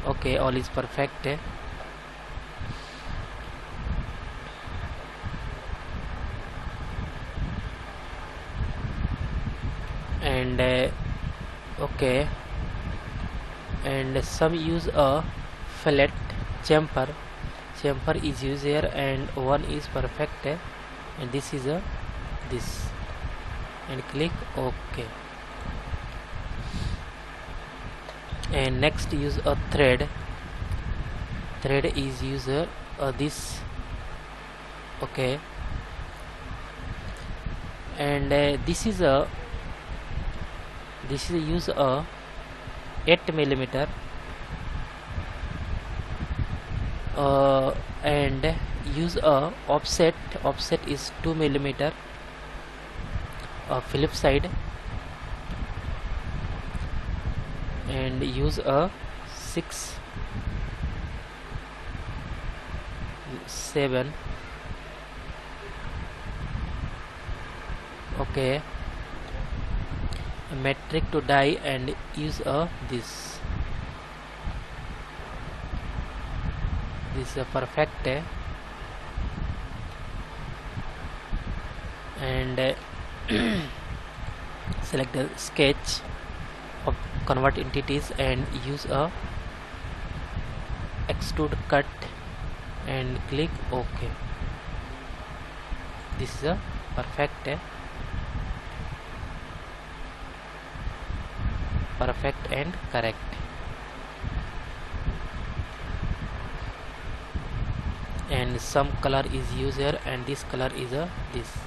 Okay, all is perfect. And okay, and some use a fillet chamfer is used here, and one is perfect, and this is a this, and click OK. And next use a thread is user this, okay, and this is use a 8mm, and use a offset is 2mm, flip side, and use a 6/7, okay, a metric to die, and use a this is a perfect, and select the sketch of convert entities and use a extrude cut and click OK. This is a perfect and correct. And some color is used here, and this color is a this,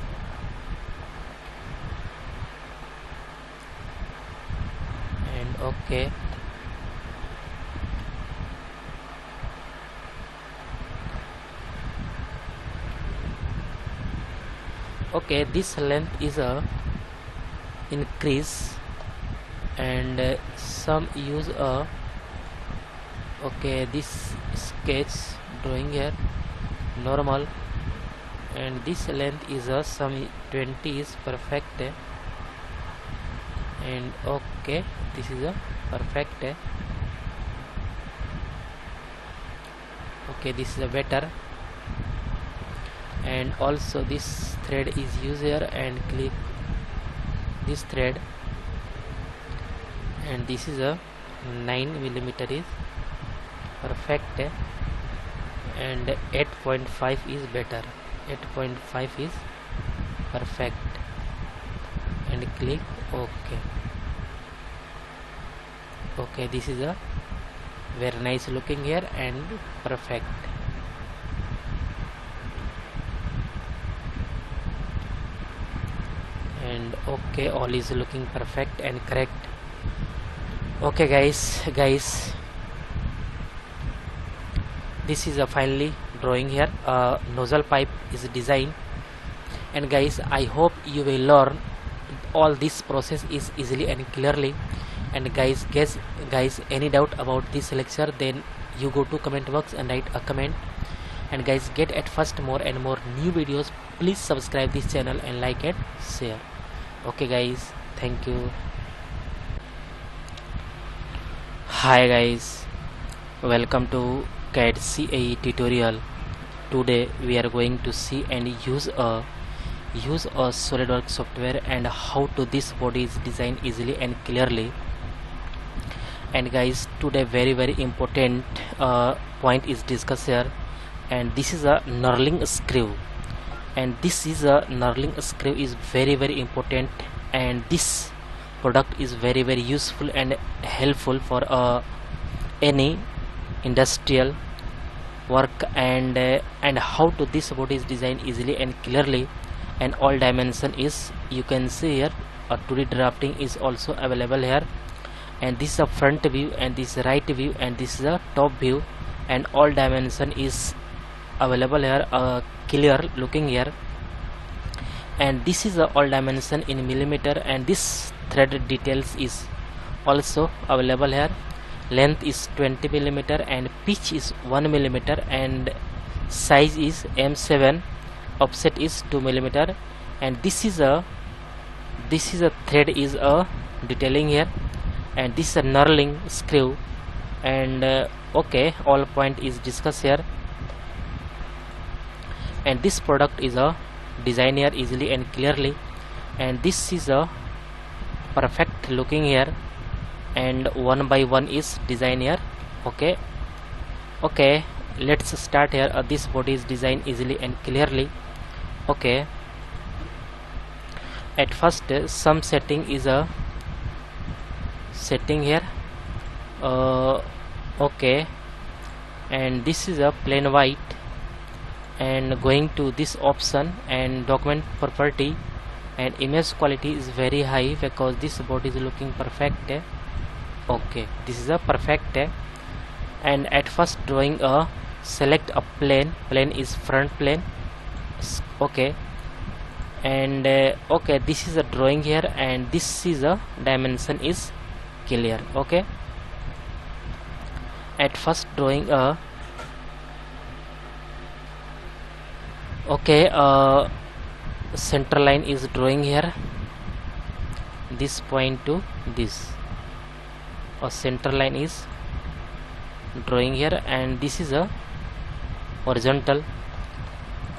and okay, okay, this length is a increase, and some use a okay, this sketch drawing here normal, and this length is a some 20 is perfect, and okay, this is a perfect, okay, this is a better, and also this thread is used here, and click this thread, and this is a 9mm is perfect, and 8.5 is better, 8.5 is perfect, and click OK. Okay, this is a very nice looking here and perfect. And okay, all is looking perfect and correct. Okay guys, this is a finally drawing here, nozzle pipe is designed, and guys, I hope you will learn all this process is easily and clearly. And guys, any doubt about this lecture, then you go to comment box and write a comment. And guys, get at first more and more new videos. Please subscribe this channel and like and share. Okay guys, thank you. Hi guys, welcome to CAD CAE tutorial. Today we are going to see and use a Solidworks software and how to this body is designed easily and clearly. And guys, today very important point is discussed here, and this is a knurling screw, and this is a knurling screw is very important, and this product is very useful and helpful for any industrial work, and how to this body is designed easily and clearly, and all dimension is you can see here. A 2D drafting is also available here, and this is a front view, and this is right view, and this is a top view, and all dimension is available here, clear looking here. And this is all dimension in millimeter, and this thread details is also available here. Length is 20 millimeter and pitch is 1 millimeter and size is M7, offset is 2 millimeter. And this is a thread is a detailing here, and this is a knurling screw. And okay, all point is discussed here. And this product is a design here easily and clearly, and this is a perfect looking here, and one by one is design here. Okay, let's start here. This body is designed easily and clearly. Okay, at first some setting is a setting here. Okay, and this is a plain white, and going to this option and document property, and image quality is very high because this body is looking perfect. Okay, this is a perfect. And at first drawing a select a plane is front plane. Okay, and okay, this is a drawing here, and this is a dimension is clear. Okay, at first drawing a center line is drawing here, this point to this, a center line is drawing here, and this is a horizontal.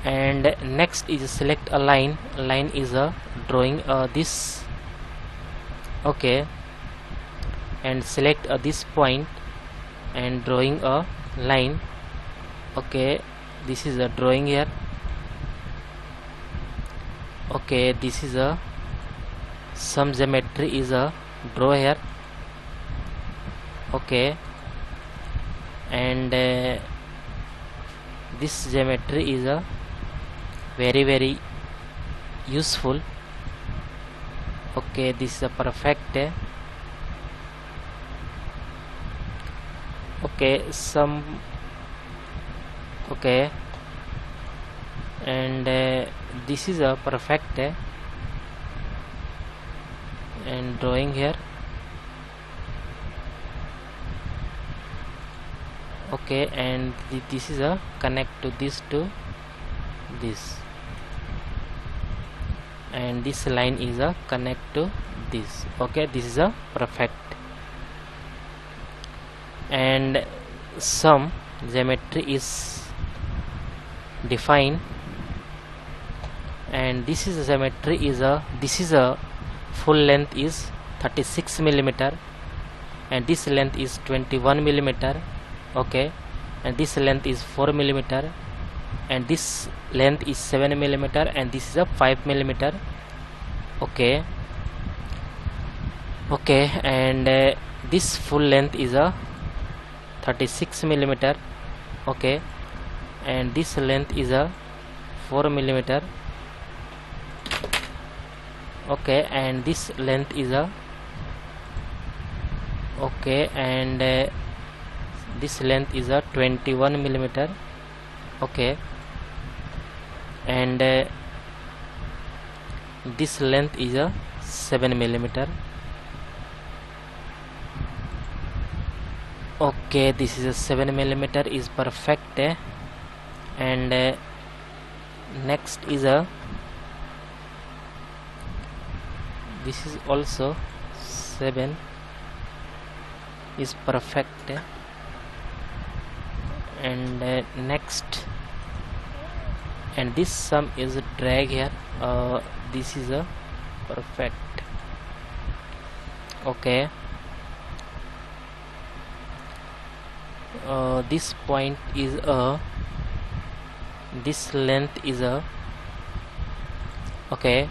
And next is select a line is a drawing this. Okay, and select this point and drawing a line. Okay, this is a drawing here. Okay, this is a some geometry is a draw here. Okay, and this geometry is a very useful. Okay, this is a perfect. Okay, some. Okay, and this is a perfect. And drawing here. Okay, and this is a connect to this to this, and this line is a connect to this. Okay, this is a perfect. And some geometry is defined, and this is a geometry is a this is a full length is 36 millimeter, and this length is 21 millimeter. Okay, and this length is 4 millimeter, and this length is 7 millimeter, and this is a 5 millimeter. Okay, and this full length is a 36 millimeter. Okay, and this length is a 4 millimeter. Okay, and this length is a and this length is a 21 millimeter. Okay, and this length is a 7 millimeter. Okay, this is a 7 millimeter is perfect. And next is a this is also 7 is perfect. And next, and this sum is drag here. This is a perfect. Okay, this point is a this length is a okay,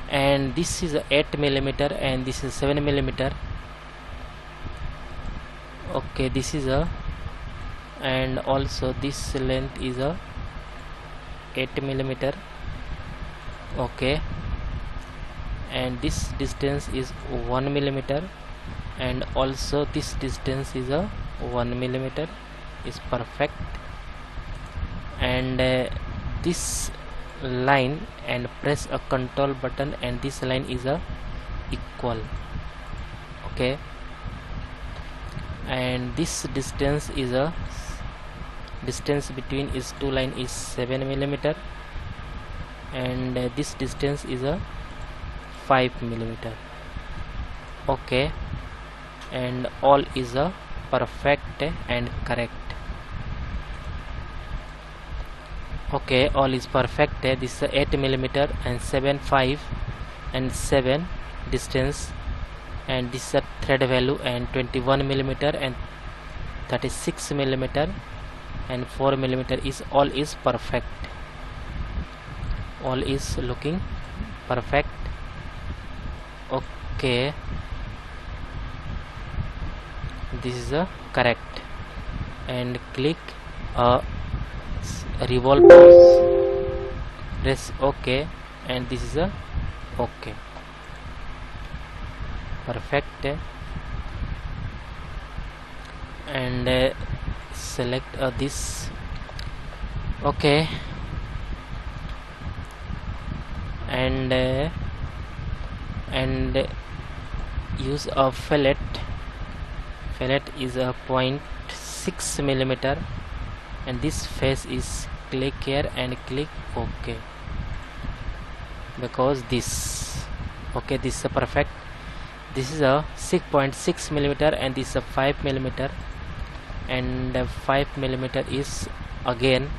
and this is a 8 millimeter, and this is 7 millimeter. Okay, this is a and also this length is a 8 millimeter. Okay, and this distance is 1 millimeter, and also this distance is a 1 millimeter is perfect. and this line and press a control button, and this line is a equal. Okay, and this distance is a distance between is two line is 7 mm, and this distance is a 5 mm. Okay, and all is a perfect and correct. Okay, all is perfect. This is 8 mm and 7, 5 and 7 distance, and this is a thread value, and 21 mm and 36 mm and 4 mm is all is perfect. All is looking perfect. Okay, this is a correct, and click revolve mouse, press OK, and this is a OK, perfect. And select this. Okay, and use a fillet. Fillet is a 0.6 mm, and this face is click here and click OK, because this. Okay, this is a perfect. This is a 6.6 mm and this is a 5 mm, and 5 mm is again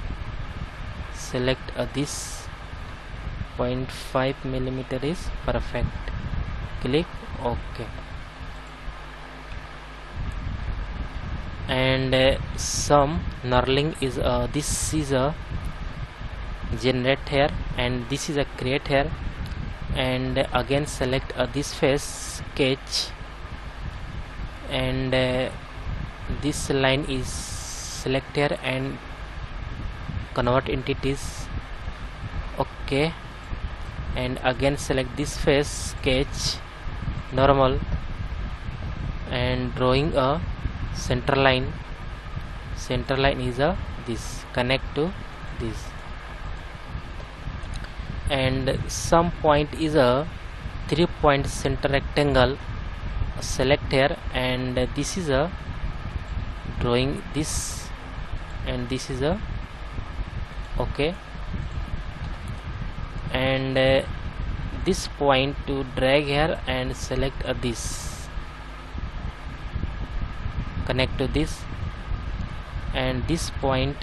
select this 0.5 mm is perfect, click OK. And some knurling is this is a generate here, and this is a create here, and again select this face sketch, and this line is select here and convert entities. Okay, and again select this face sketch normal, and drawing a center line. Center line is a this connect to this, and some point is a 3-point center rectangle. Select here, and this is a drawing this, and this is a okay, and this point to drag here and select this, connect to this, and this point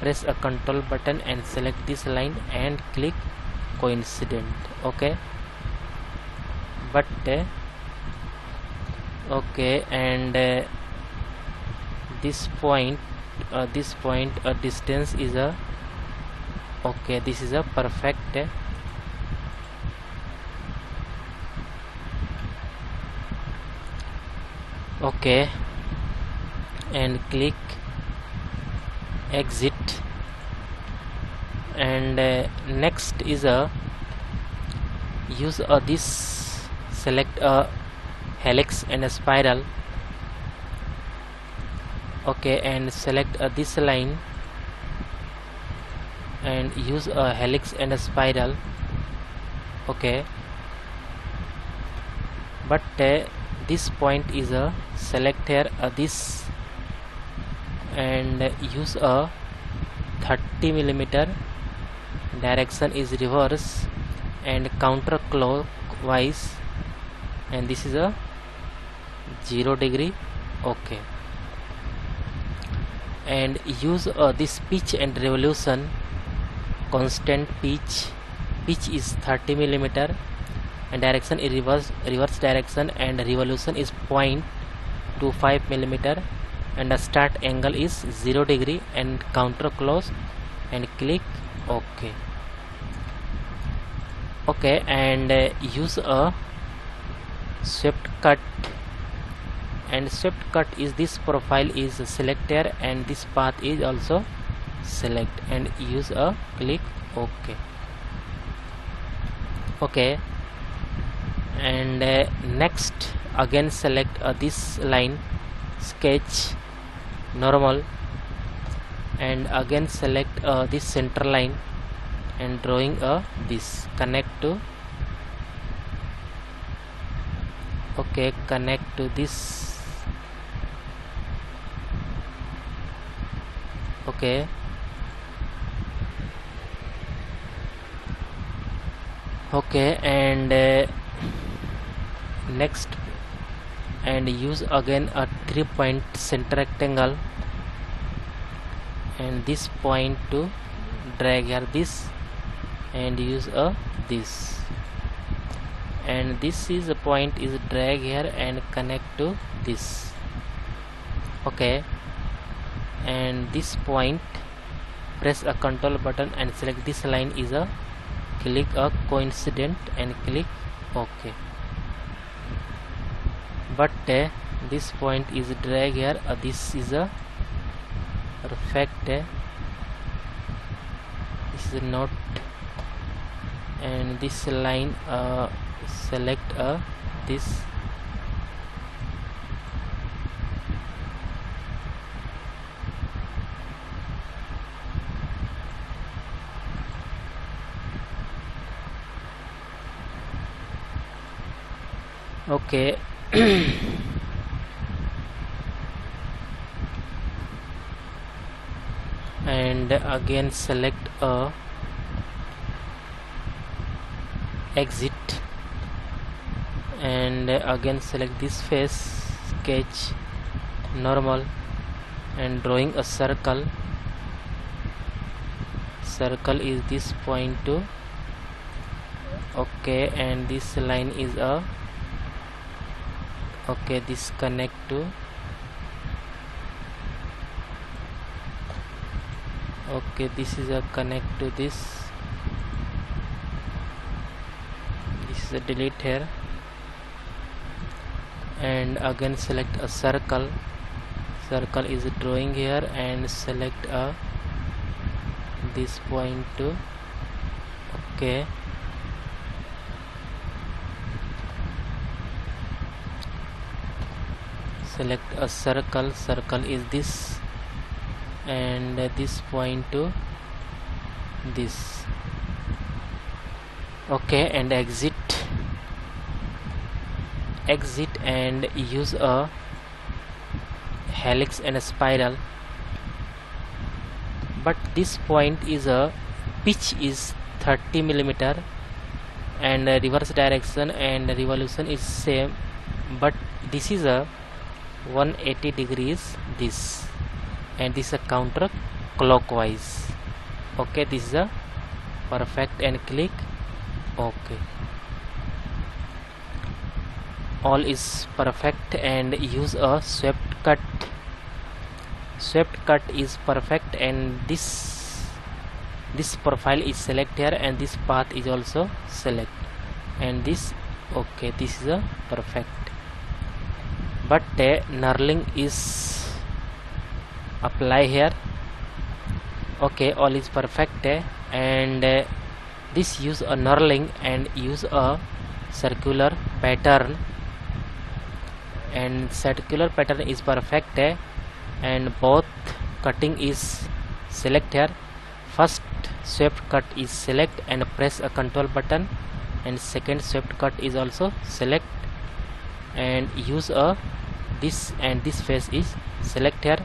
press a control button and select this line and click coincident. Okay, but okay, and this point distance is a okay, this is a perfect. Okay, and click exit, and next is a use this, select a helix and a spiral. Okay, and select this line and use a helix and a spiral. Okay, but this point is a select here this, and use a 30 mm direction is reverse and counterclockwise, and this is a 0 degree. Okay, and use this pitch and revolution constant. Pitch is 30 mm and direction is reverse direction, and revolution is 0.25 mm, and the start angle is 0 degree and counterclockwise, and click OK. Okay, and use a swept cut, and swept cut is this profile is select here, and this path is also select, and use a click OK. Okay, and next again select this line sketch normal, and again select this center line and drawing this connect to connect to this and next and use again a 3-point center rectangle and this point to drag here this and use this, and this is a point is drag here and connect to this. And this point press a control button and select this line is a click a coincident and click OK. But this point is drag here, this is a perfect, this is not, and this line select this and again select exit and again select this face, sketch, normal, and drawing a circle is this point to and this line is a this connect to this is a connect to this is a delete here, and again select a circle is drawing here and select this point to select a circle is this and this point to this and exit and use a helix and a spiral, but this point is a pitch is 30 mm and reverse direction and revolution is same, but this is a 180 degrees this, and this is a counter clockwise. This is a perfect and click all is perfect, and use a swept cut is perfect, and this profile is select here and this path is also select, and this this is a perfect, but knurling is apply here. All is perfect, and this use a knurling and use a circular pattern, and circular pattern is perfect, and both cutting is select here. First swept cut is select and press a control button, and second swept cut is also select and use a this, and this face is select here,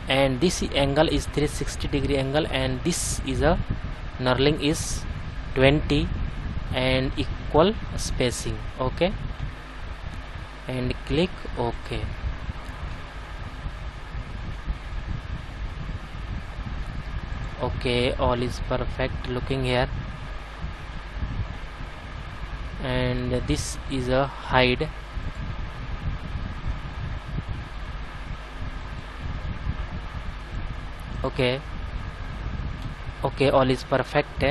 and this angle is 360 degree angle, and this is a knurling is 20 and equal spacing. And click all is perfect looking here, and this is a hide, all is perfect,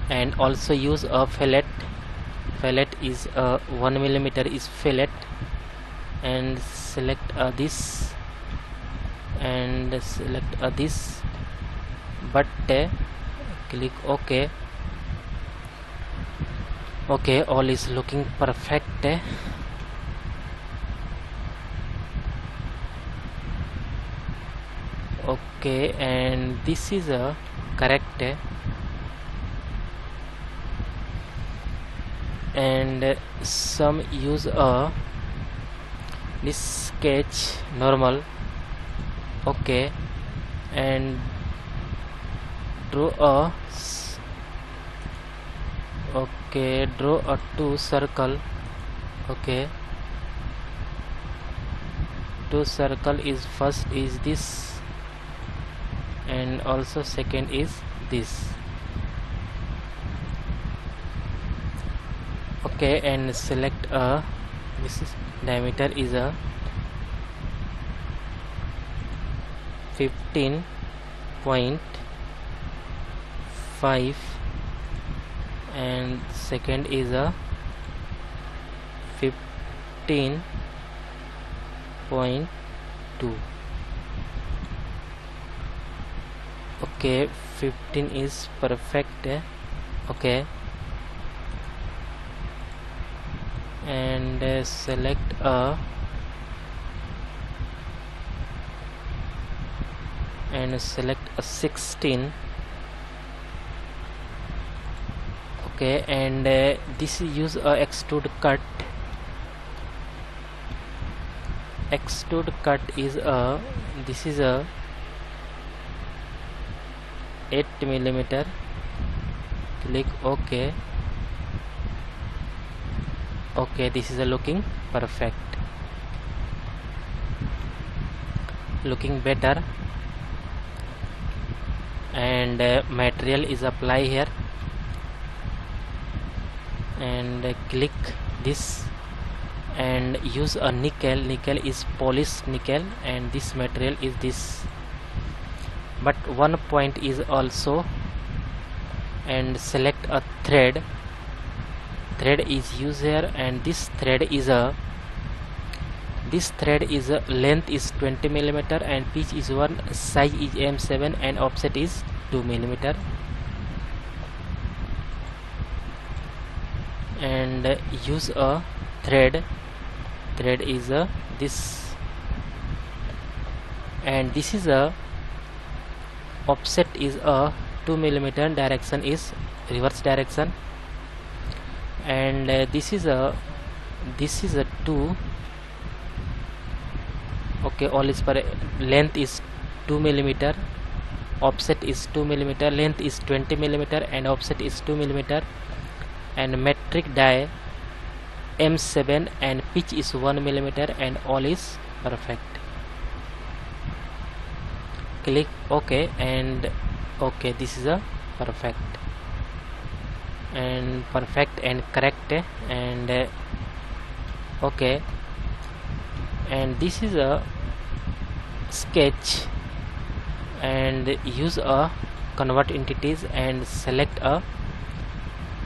and also use a fillet is 1 mm is fillet, and select this and select this, but click all is looking perfect, Okay, and this is a correct, and some use a this sketch normal. Okay, and draw a draw a two circle. Okay, two circle is first is this, and also second is this. Okay, and select a this is diameter is a 15.5, and second is a 15.2. Okay, 15 is perfect. Okay, and select a and select a 16. Okay, and this use a extrude cut. Extrude cut is a this is a 8 millimeter. Click OK. Okay, this is a looking perfect, looking better, and material is apply here, and click this and use a nickel. Nickel is polished nickel, and this material is this, but one point is also, and select a thread. Thread is used here, and this thread is a length is 20 millimeter, and pitch is 1, size is M7, and offset is 2 millimeter. And use a thread. Thread is this, and this is a offset is a 2 millimeter, direction is reverse direction, and this is a 2. Okay, all is per length is 2 millimeter, offset is 2 millimeter, length is 20 millimeter, and offset is 2 millimeter, and metric die M7, and pitch is 1 millimeter, and all is perfect. Click OK, and OK, this is a perfect and correct, and OK, and this is a sketch, and use a convert entities, and select a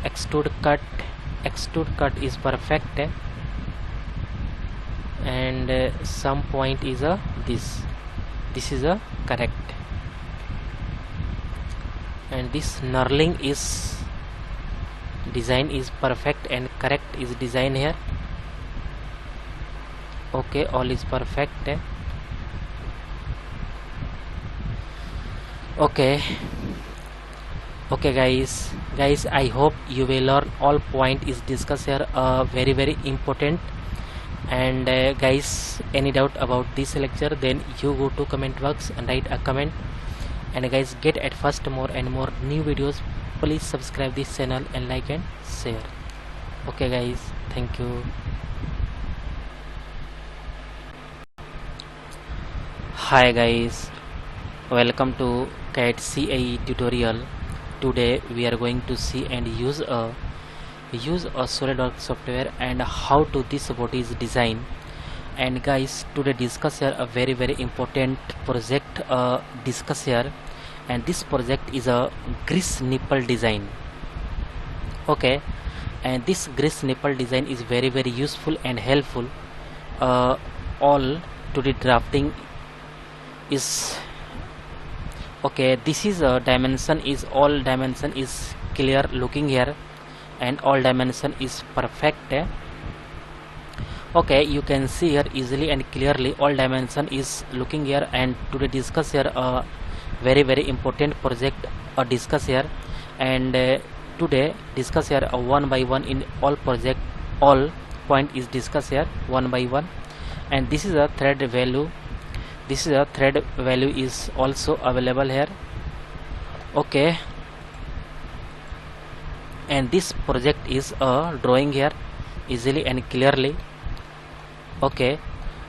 extrude cut. Extrude cut is perfect, and some point is a this is a correct, and this knurling is design is perfect, and correct is design here. Okay, all is perfect. Okay, guys, I hope you will learn all point is discussed here, very important. And guys, any doubt about this lecture, then you go to comment box and write a comment. And guys, get at first more and more new videos. Please subscribe this channel and like and share. Okay guys, thank you. Hi guys, welcome to CAD CAE tutorial. Today we are going to see and use a Solidworks software, and how to this body is design. And guys, today discuss here a very important project discuss here, and this project is a grease nipple design. Okay, and this grease nipple design is very useful and helpful. All today drafting is okay. This is a dimension is all dimension is clear looking here, and all dimension is perfect. Okay, you can see here easily and clearly all dimension is looking here, and today discuss here a very important project discuss here, and today discuss here one by one in all project, all point is discussed here one by one. And this is a thread value, this is a thread value is also available here. Okay, and this project is a drawing here easily and clearly. Okay,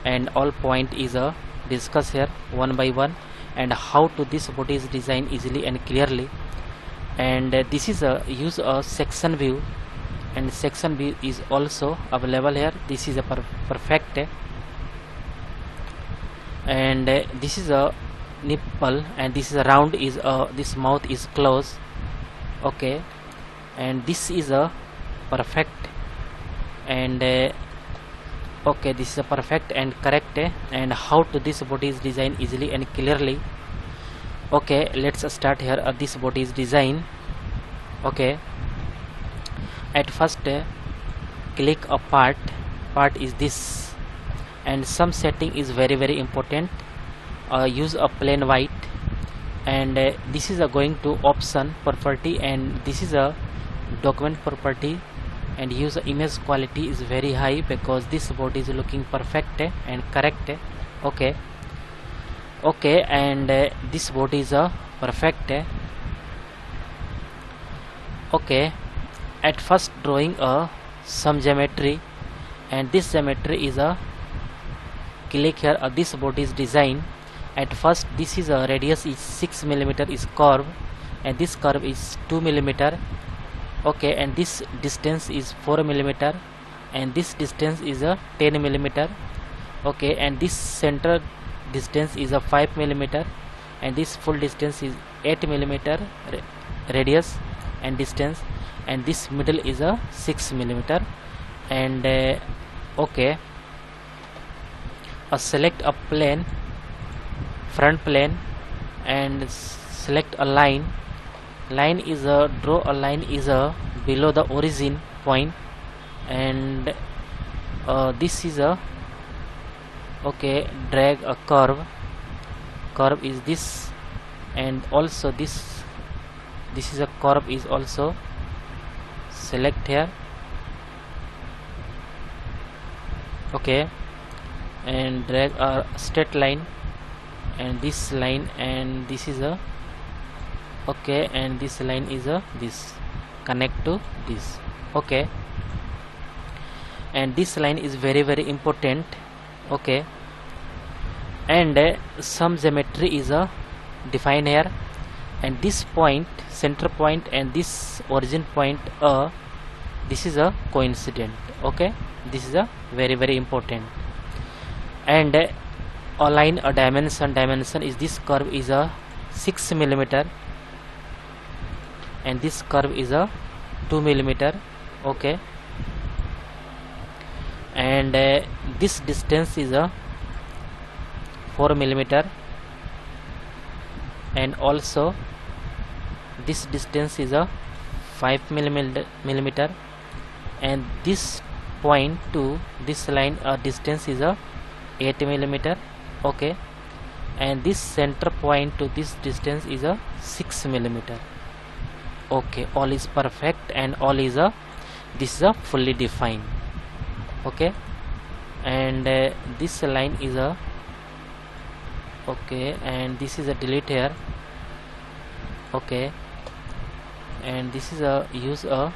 and all point is a discuss here one by one, and how to this body is designed easily and clearly. And this is a use a section view, and section view is also available here. This is a perfect, and this is a nipple, and this is a round is this mouth is closed. Okay, and this is a perfect, and okay, this is a perfect and correct, and how to this body is designed easily and clearly. Okay, let's start here this body is design. Okay, at first click a part is this, and some setting is very important. Use a plain white, and this is a going to option property, and this is a document property, and use image quality is very high because this body is looking perfect and correct. Okay, okay, and this body is a perfect. Okay, at first drawing some geometry, and this geometry is a click here this body is design. At first this is a radius is 6 mm is curve, and this curve is 2 mm. Okay, and this distance is 4 mm, and this distance is a 10 mm. Okay, and this center distance is a 5 mm, and this full distance is 8 mm radius and distance, and this middle is a 6 mm. And okay, select a plane, front plane, and select a line. Line is a draw a line is a below the origin point, and this is a okay, drag a curve is this, and also this is a curve is also select here. Okay, and drag a straight line, and this line, and this is a okay, and this line is a this connect to this. Okay, and this line is very important. Okay, and some geometry is a define here, and this point, center point, and this origin point this is a coincident. Okay, this is a very important. And align a dimension is this curve is a 6 mm, and this curve is a 2 mm. Okay, and this distance is a 4 mm, and also this distance is a 5 mm, and this point to this line distance is a 8 mm. Okay, and this center point to this distance is a 6 mm. Okay, all is perfect, and all is a this is a fully defined. Okay, and this line is a okay, and this is a delete here. Okay, and this is a use a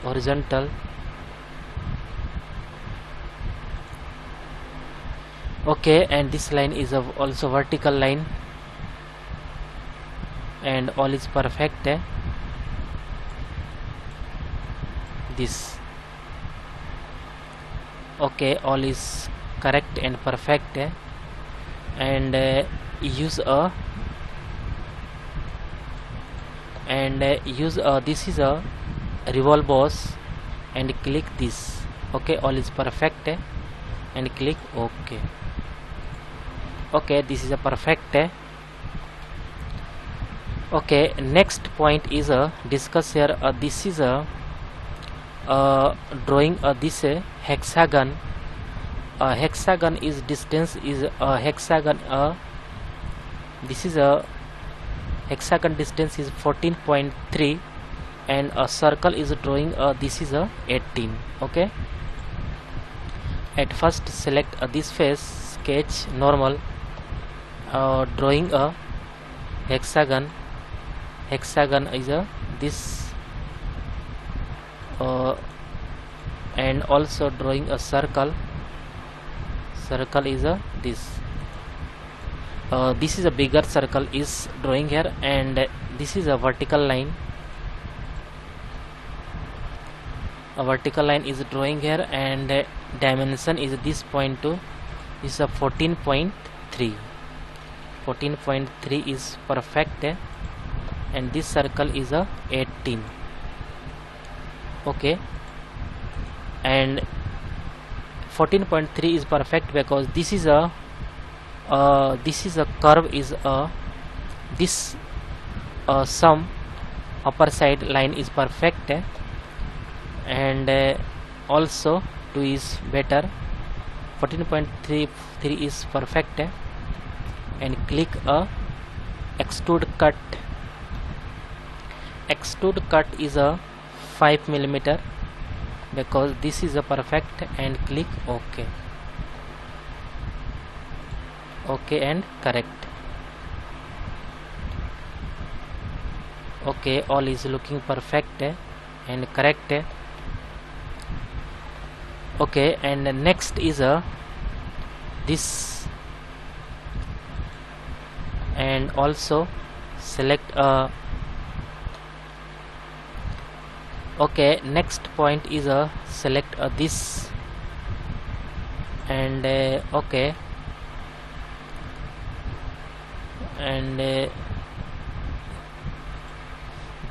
horizontal. Okay, and this line is also vertical line, and all is perfect. This okay, all is correct and perfect. And use a this is a revolve boss, and click this. Okay, all is perfect, and click OK. Okay, this is a perfect. Okay, next point is discuss here this is a drawing this hexagon. Hexagon is distance is a hexagon. This is a hexagon distance is 14.3, and a circle is drawing. This is a 18. Okay. At first select this face, sketch normal, drawing a hexagon. Hexagon is a this, and also drawing a circle. Circle is a this. This is a bigger circle is drawing here, and this is a vertical line. A vertical line is drawing here, and dimension is this point to is a 14.3. 14.3 is perfect, and this circle is a 18. Okay, and 14.3 is perfect because this is a curve is a this some upper side line is perfect, and also 2 is better. 14.33 is perfect, and click a extrude cut. Extrude cut is a 5 mm because this is a perfect, and click OK. OK and correct. OK, all is looking perfect and correct. Okay, and next is this, and also select okay, next point is select this, and okay, and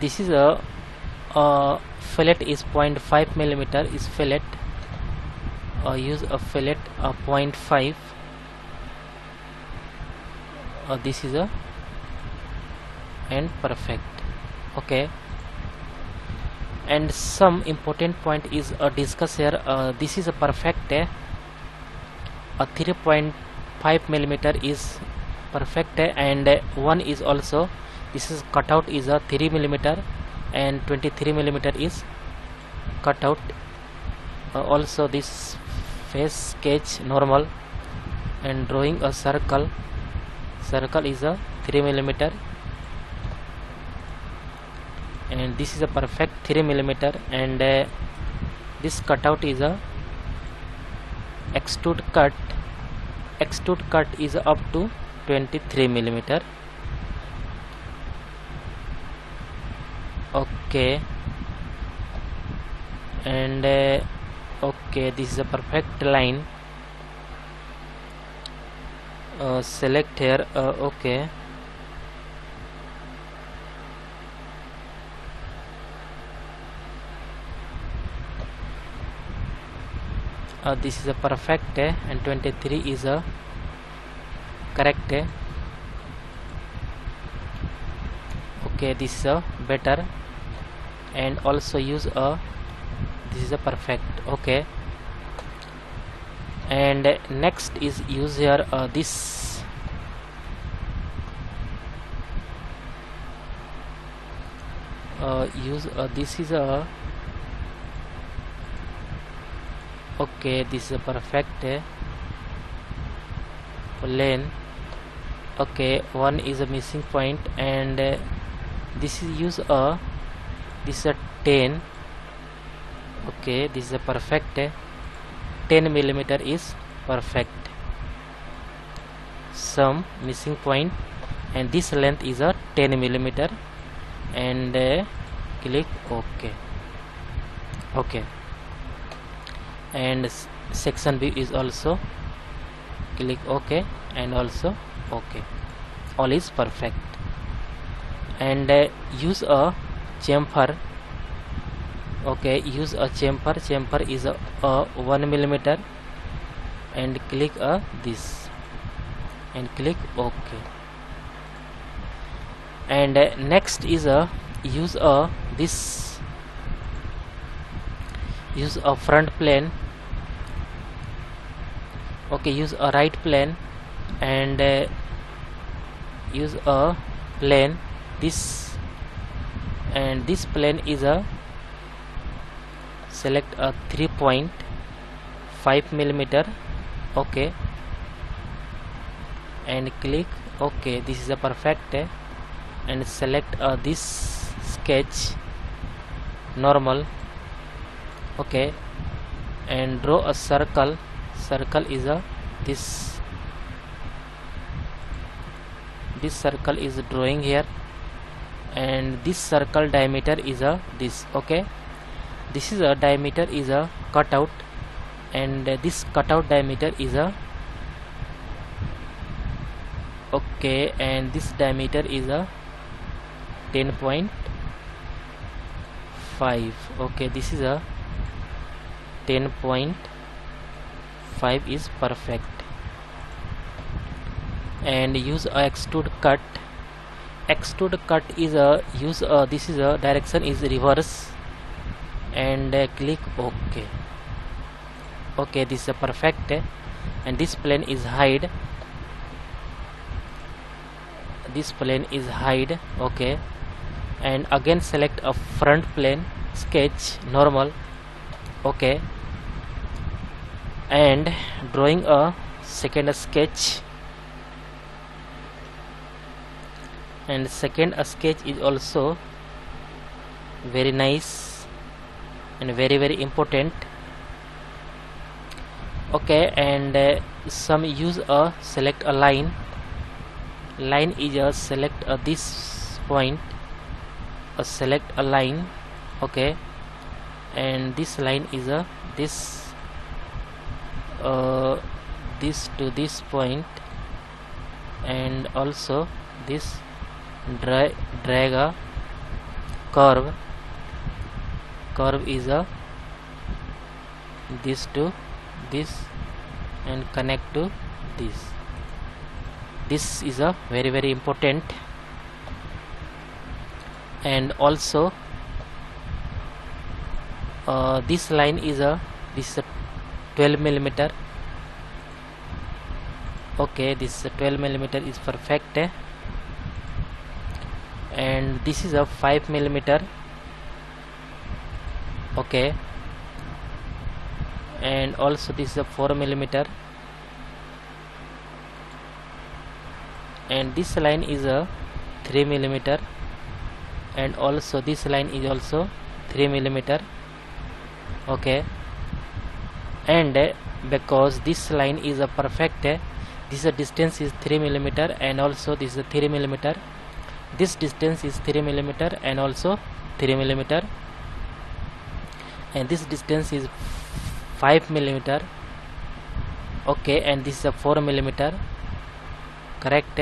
this is a fillet is 0.5 mm is fillet. Use a fillet 0.5. This is a and perfect. Okay, and some important point is discuss here. This is a perfect. A 3.5 mm is perfect, and one is also this is cutout is a 3 mm, and 23 mm is cutout. Also this face sketch normal, and drawing a circle. Circle is a 3 mm, and this is a perfect 3 mm, and this cutout is a extrude cut. Extrude cut is up to 23 mm. Okay, and okay, this is a perfect line. Select here. Okay, this is a perfect, and 23 is a correct. Okay, this is a better, and also use a this is a perfect. Okay, and next is use here this, use this is a okay, this is a perfect lane. Okay, one is a missing point, and this is use a this is a 10. Okay, this is a perfect 10 mm is perfect. Some missing point, and this length is a 10 mm, and click OK. Okay, and section view is also click OK, and also OK. All is perfect, and use a chamfer. Okay, use a chamfer. Chamfer is a 1 mm, and click this, and click OK. And next is use this use a front plane. Okay, use a right plane and use a plane this, and this plane is a select a 3.5 millimeter. Okay, and click OK. This is a perfect, and select this sketch normal. Okay, and draw a circle. Circle is a this circle is drawing here, and this circle diameter is a this. Okay, this is a diameter is a cutout, and this cutout diameter is a okay, and this diameter is a 10.5. okay, this is a 10.5 is perfect. And use a extrude cut. Extrude cut is a use this is a direction is reverse, and click OK. Okay, this is a perfect, and this plane is hide. This plane is hide. Okay, and again select a front plane, sketch normal. Okay, and drawing a second sketch, and second sketch is also very nice and very important. Okay, and some use a select a line. Line is a select this point, a select a line. Okay, and this line is a this this to this point, and also this drag a curve. Curve is a this to this and connect to this. This is a very important. And also this line is a this is a 12 millimeter. Okay, this 12 millimeter is perfect, and this is a 5 millimeter. Okay, and also this is a 4 millimeter, and this line is a 3 millimeter, and also this line is also 3 millimeter. Okay, and because this line is a perfect, this distance is 3 millimeter, and also this is 3 millimeter. This distance is 3 millimeter and also 3 millimeter, and this distance is 5 millimeter. Okay, and this is a 4 millimeter. Correct,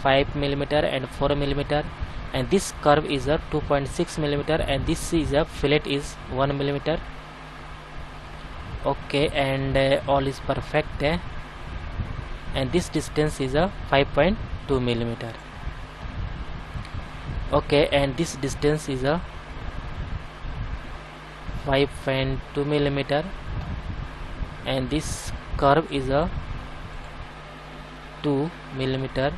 5 millimeter and 4 millimeter, and this curve is a 2.6 millimeter, and this is a fillet is 1 millimeter. Okay, and all is perfect, and this distance is a 5.2 millimeter. Okay, and this distance is a 5.2 millimeter, and this curve is a 2 millimeter,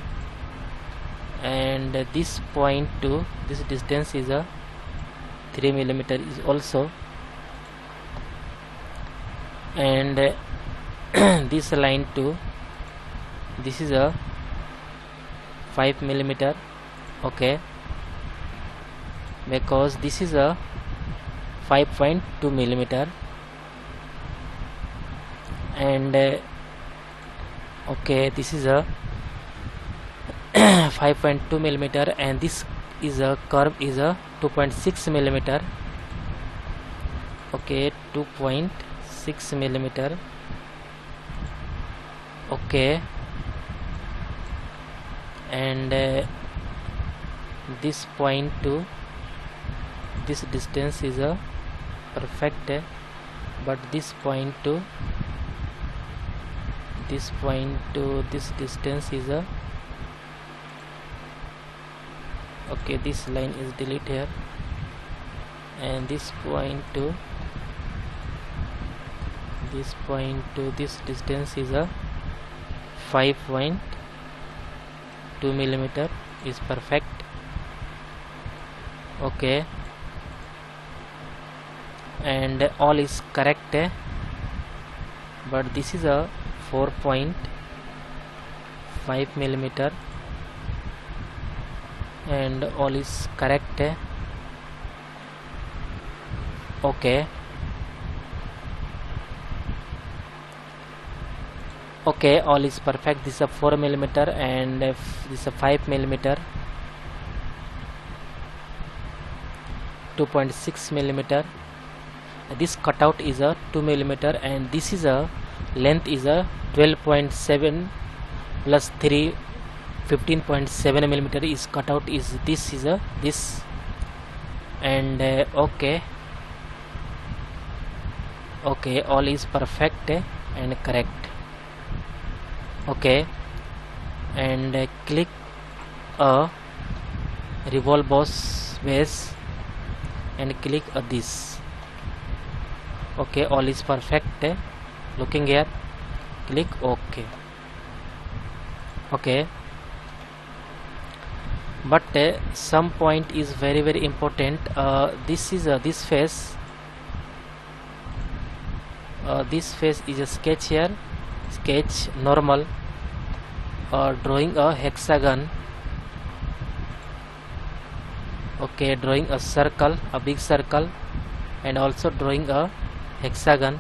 and this point to this distance is a 3 millimeter is also, and this line to this is a 5 millimeter. Okay, because this is a 5.2 millimeter, and okay, this is a 5.2 millimeter, and this is a curve is a 2.6 millimeter. Okay, 2.6 millimeter. Okay, and this point to this distance is a perfect, but this point to this distance is a okay, this line is delete here, and this point to this distance is a 5.2 millimeter is perfect. Okay, and all is correct, but this is a 4.5 millimeter and all is correct. Okay, okay, all is perfect. This is a 4 millimeter and this is a 5 millimeter, 2.6 millimeter. This cutout is a 2 millimeter and this is a length is a 12.7 plus 3 15.7 millimeter is cutout is this is a this, and okay, okay, all is perfect and correct. Okay, and click a revolve boss base and click this. Okay, all is perfect. Looking here, click OK. Okay, but some point is very important. This is this face. This face is a sketch here. Sketch normal, drawing a hexagon. Okay, drawing a circle, a big circle, and also drawing a hexagon.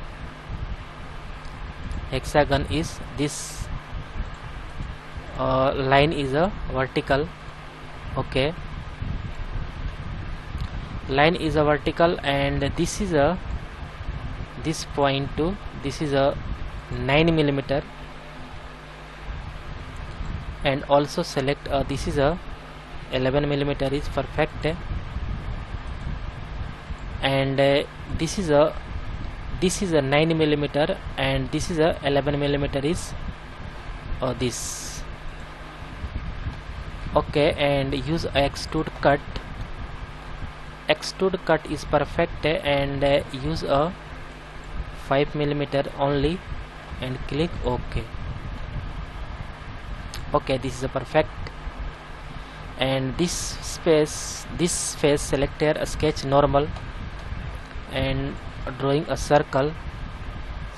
Hexagon is this, line is a vertical. Okay, line is a vertical, and this is a this point to this is a 9 millimeter, and also select this is a 11 millimeter is perfect, and this is a 9 millimeter and this is a 11 millimeter is this. Okay, and use extrude cut. Extrude cut is perfect, and use a 5 millimeter only and click OK. Okay, this is a perfect, and this face select here a sketch normal and drawing a circle.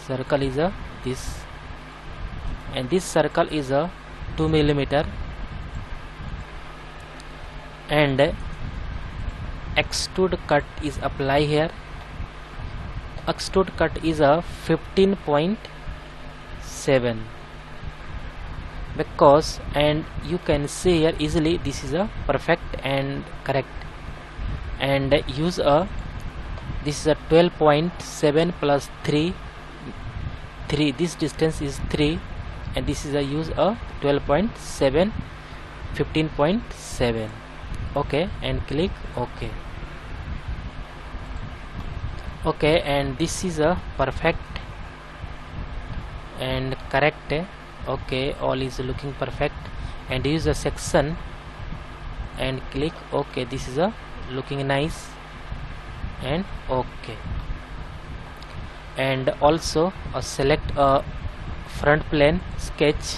Circle is a this, and this circle is a 2 millimeter, and extrude cut is apply here. Extrude cut is a 15.7 because, and you can see here easily this is a perfect and correct, and use a this is a 12.7 plus 3 this distance is 3, and this is a use a 12.7 15.7. Okay, and click OK. Okay, and this is a perfect and correct. Okay, all is looking perfect, and use a section and click OK. This is a looking nice and OK, and also select a front plane sketch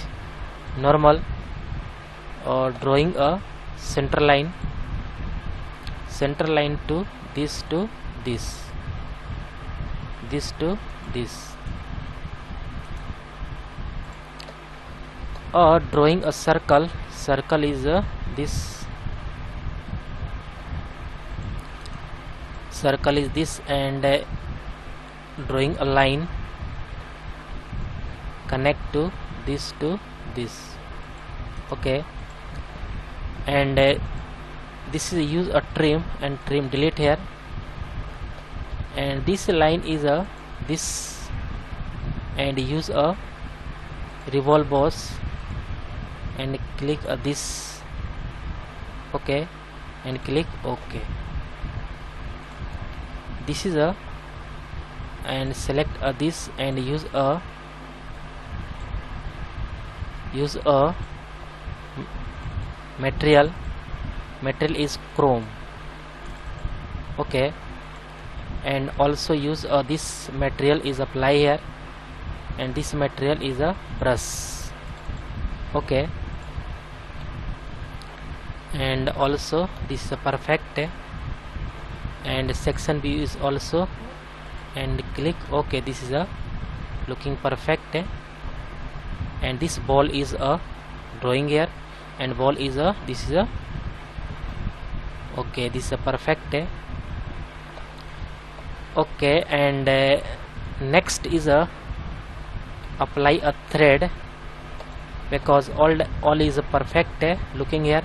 normal, drawing a center line to this to this, this to this, drawing a circle. Circle is this, circle is this, and drawing a line connect to this to this. Okay, and this is use a trim and trim delete here, and this line is a this, and use a revolve boss and click this. Okay, and click OK. This is a, and select this and use a material is chrome. Okay, and also use this material is apply here, and this material is a brush. Okay, and also this is a perfect, and section view is also, and click OK. This is a looking perfect, and this ball is a drawing here, and ball is a, this is a okay, this is a perfect. Okay, and next is a apply a thread, because all is a perfect looking here,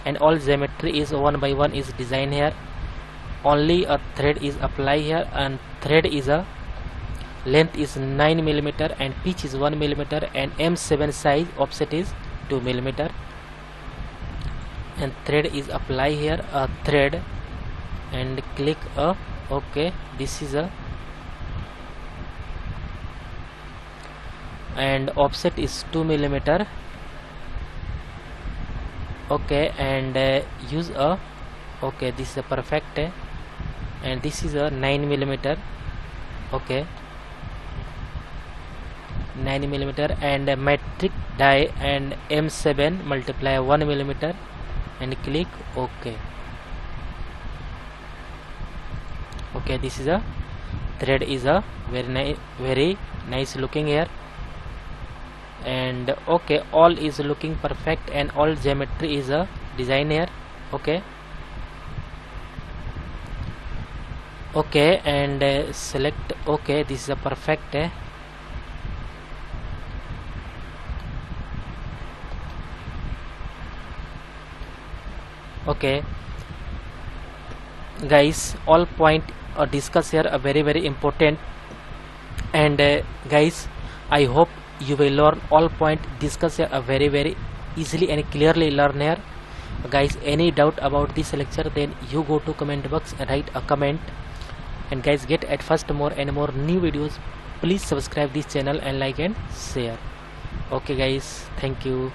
and all geometry is one by one is design here. Only a thread is apply here, and thread is a length is 9 mm and pitch is 1 mm, and M7 size offset is 2 mm, and thread is apply here a thread, and click a OK. This is a, and offset is 2 mm. Okay, and use a OK. This is a perfect, and this is a 9 mm. Okay, 9 mm, and a metric die, and M7 multiply 1 mm, and click OK. Okay, this is a thread is a very nice looking here, and okay, all is looking perfect, and all geometry is a design here. Okay, okay, and select OK. This is a perfect. Okay guys, all point discuss here are very important, and guys, I hope you will learn all point discuss here are very easily and clearly learn here. Guys, any doubt about this lecture, then you go to comment box and write a comment. And guys, get at first more and more new videos. Please subscribe this channel and like and share. Okay guys, thank you.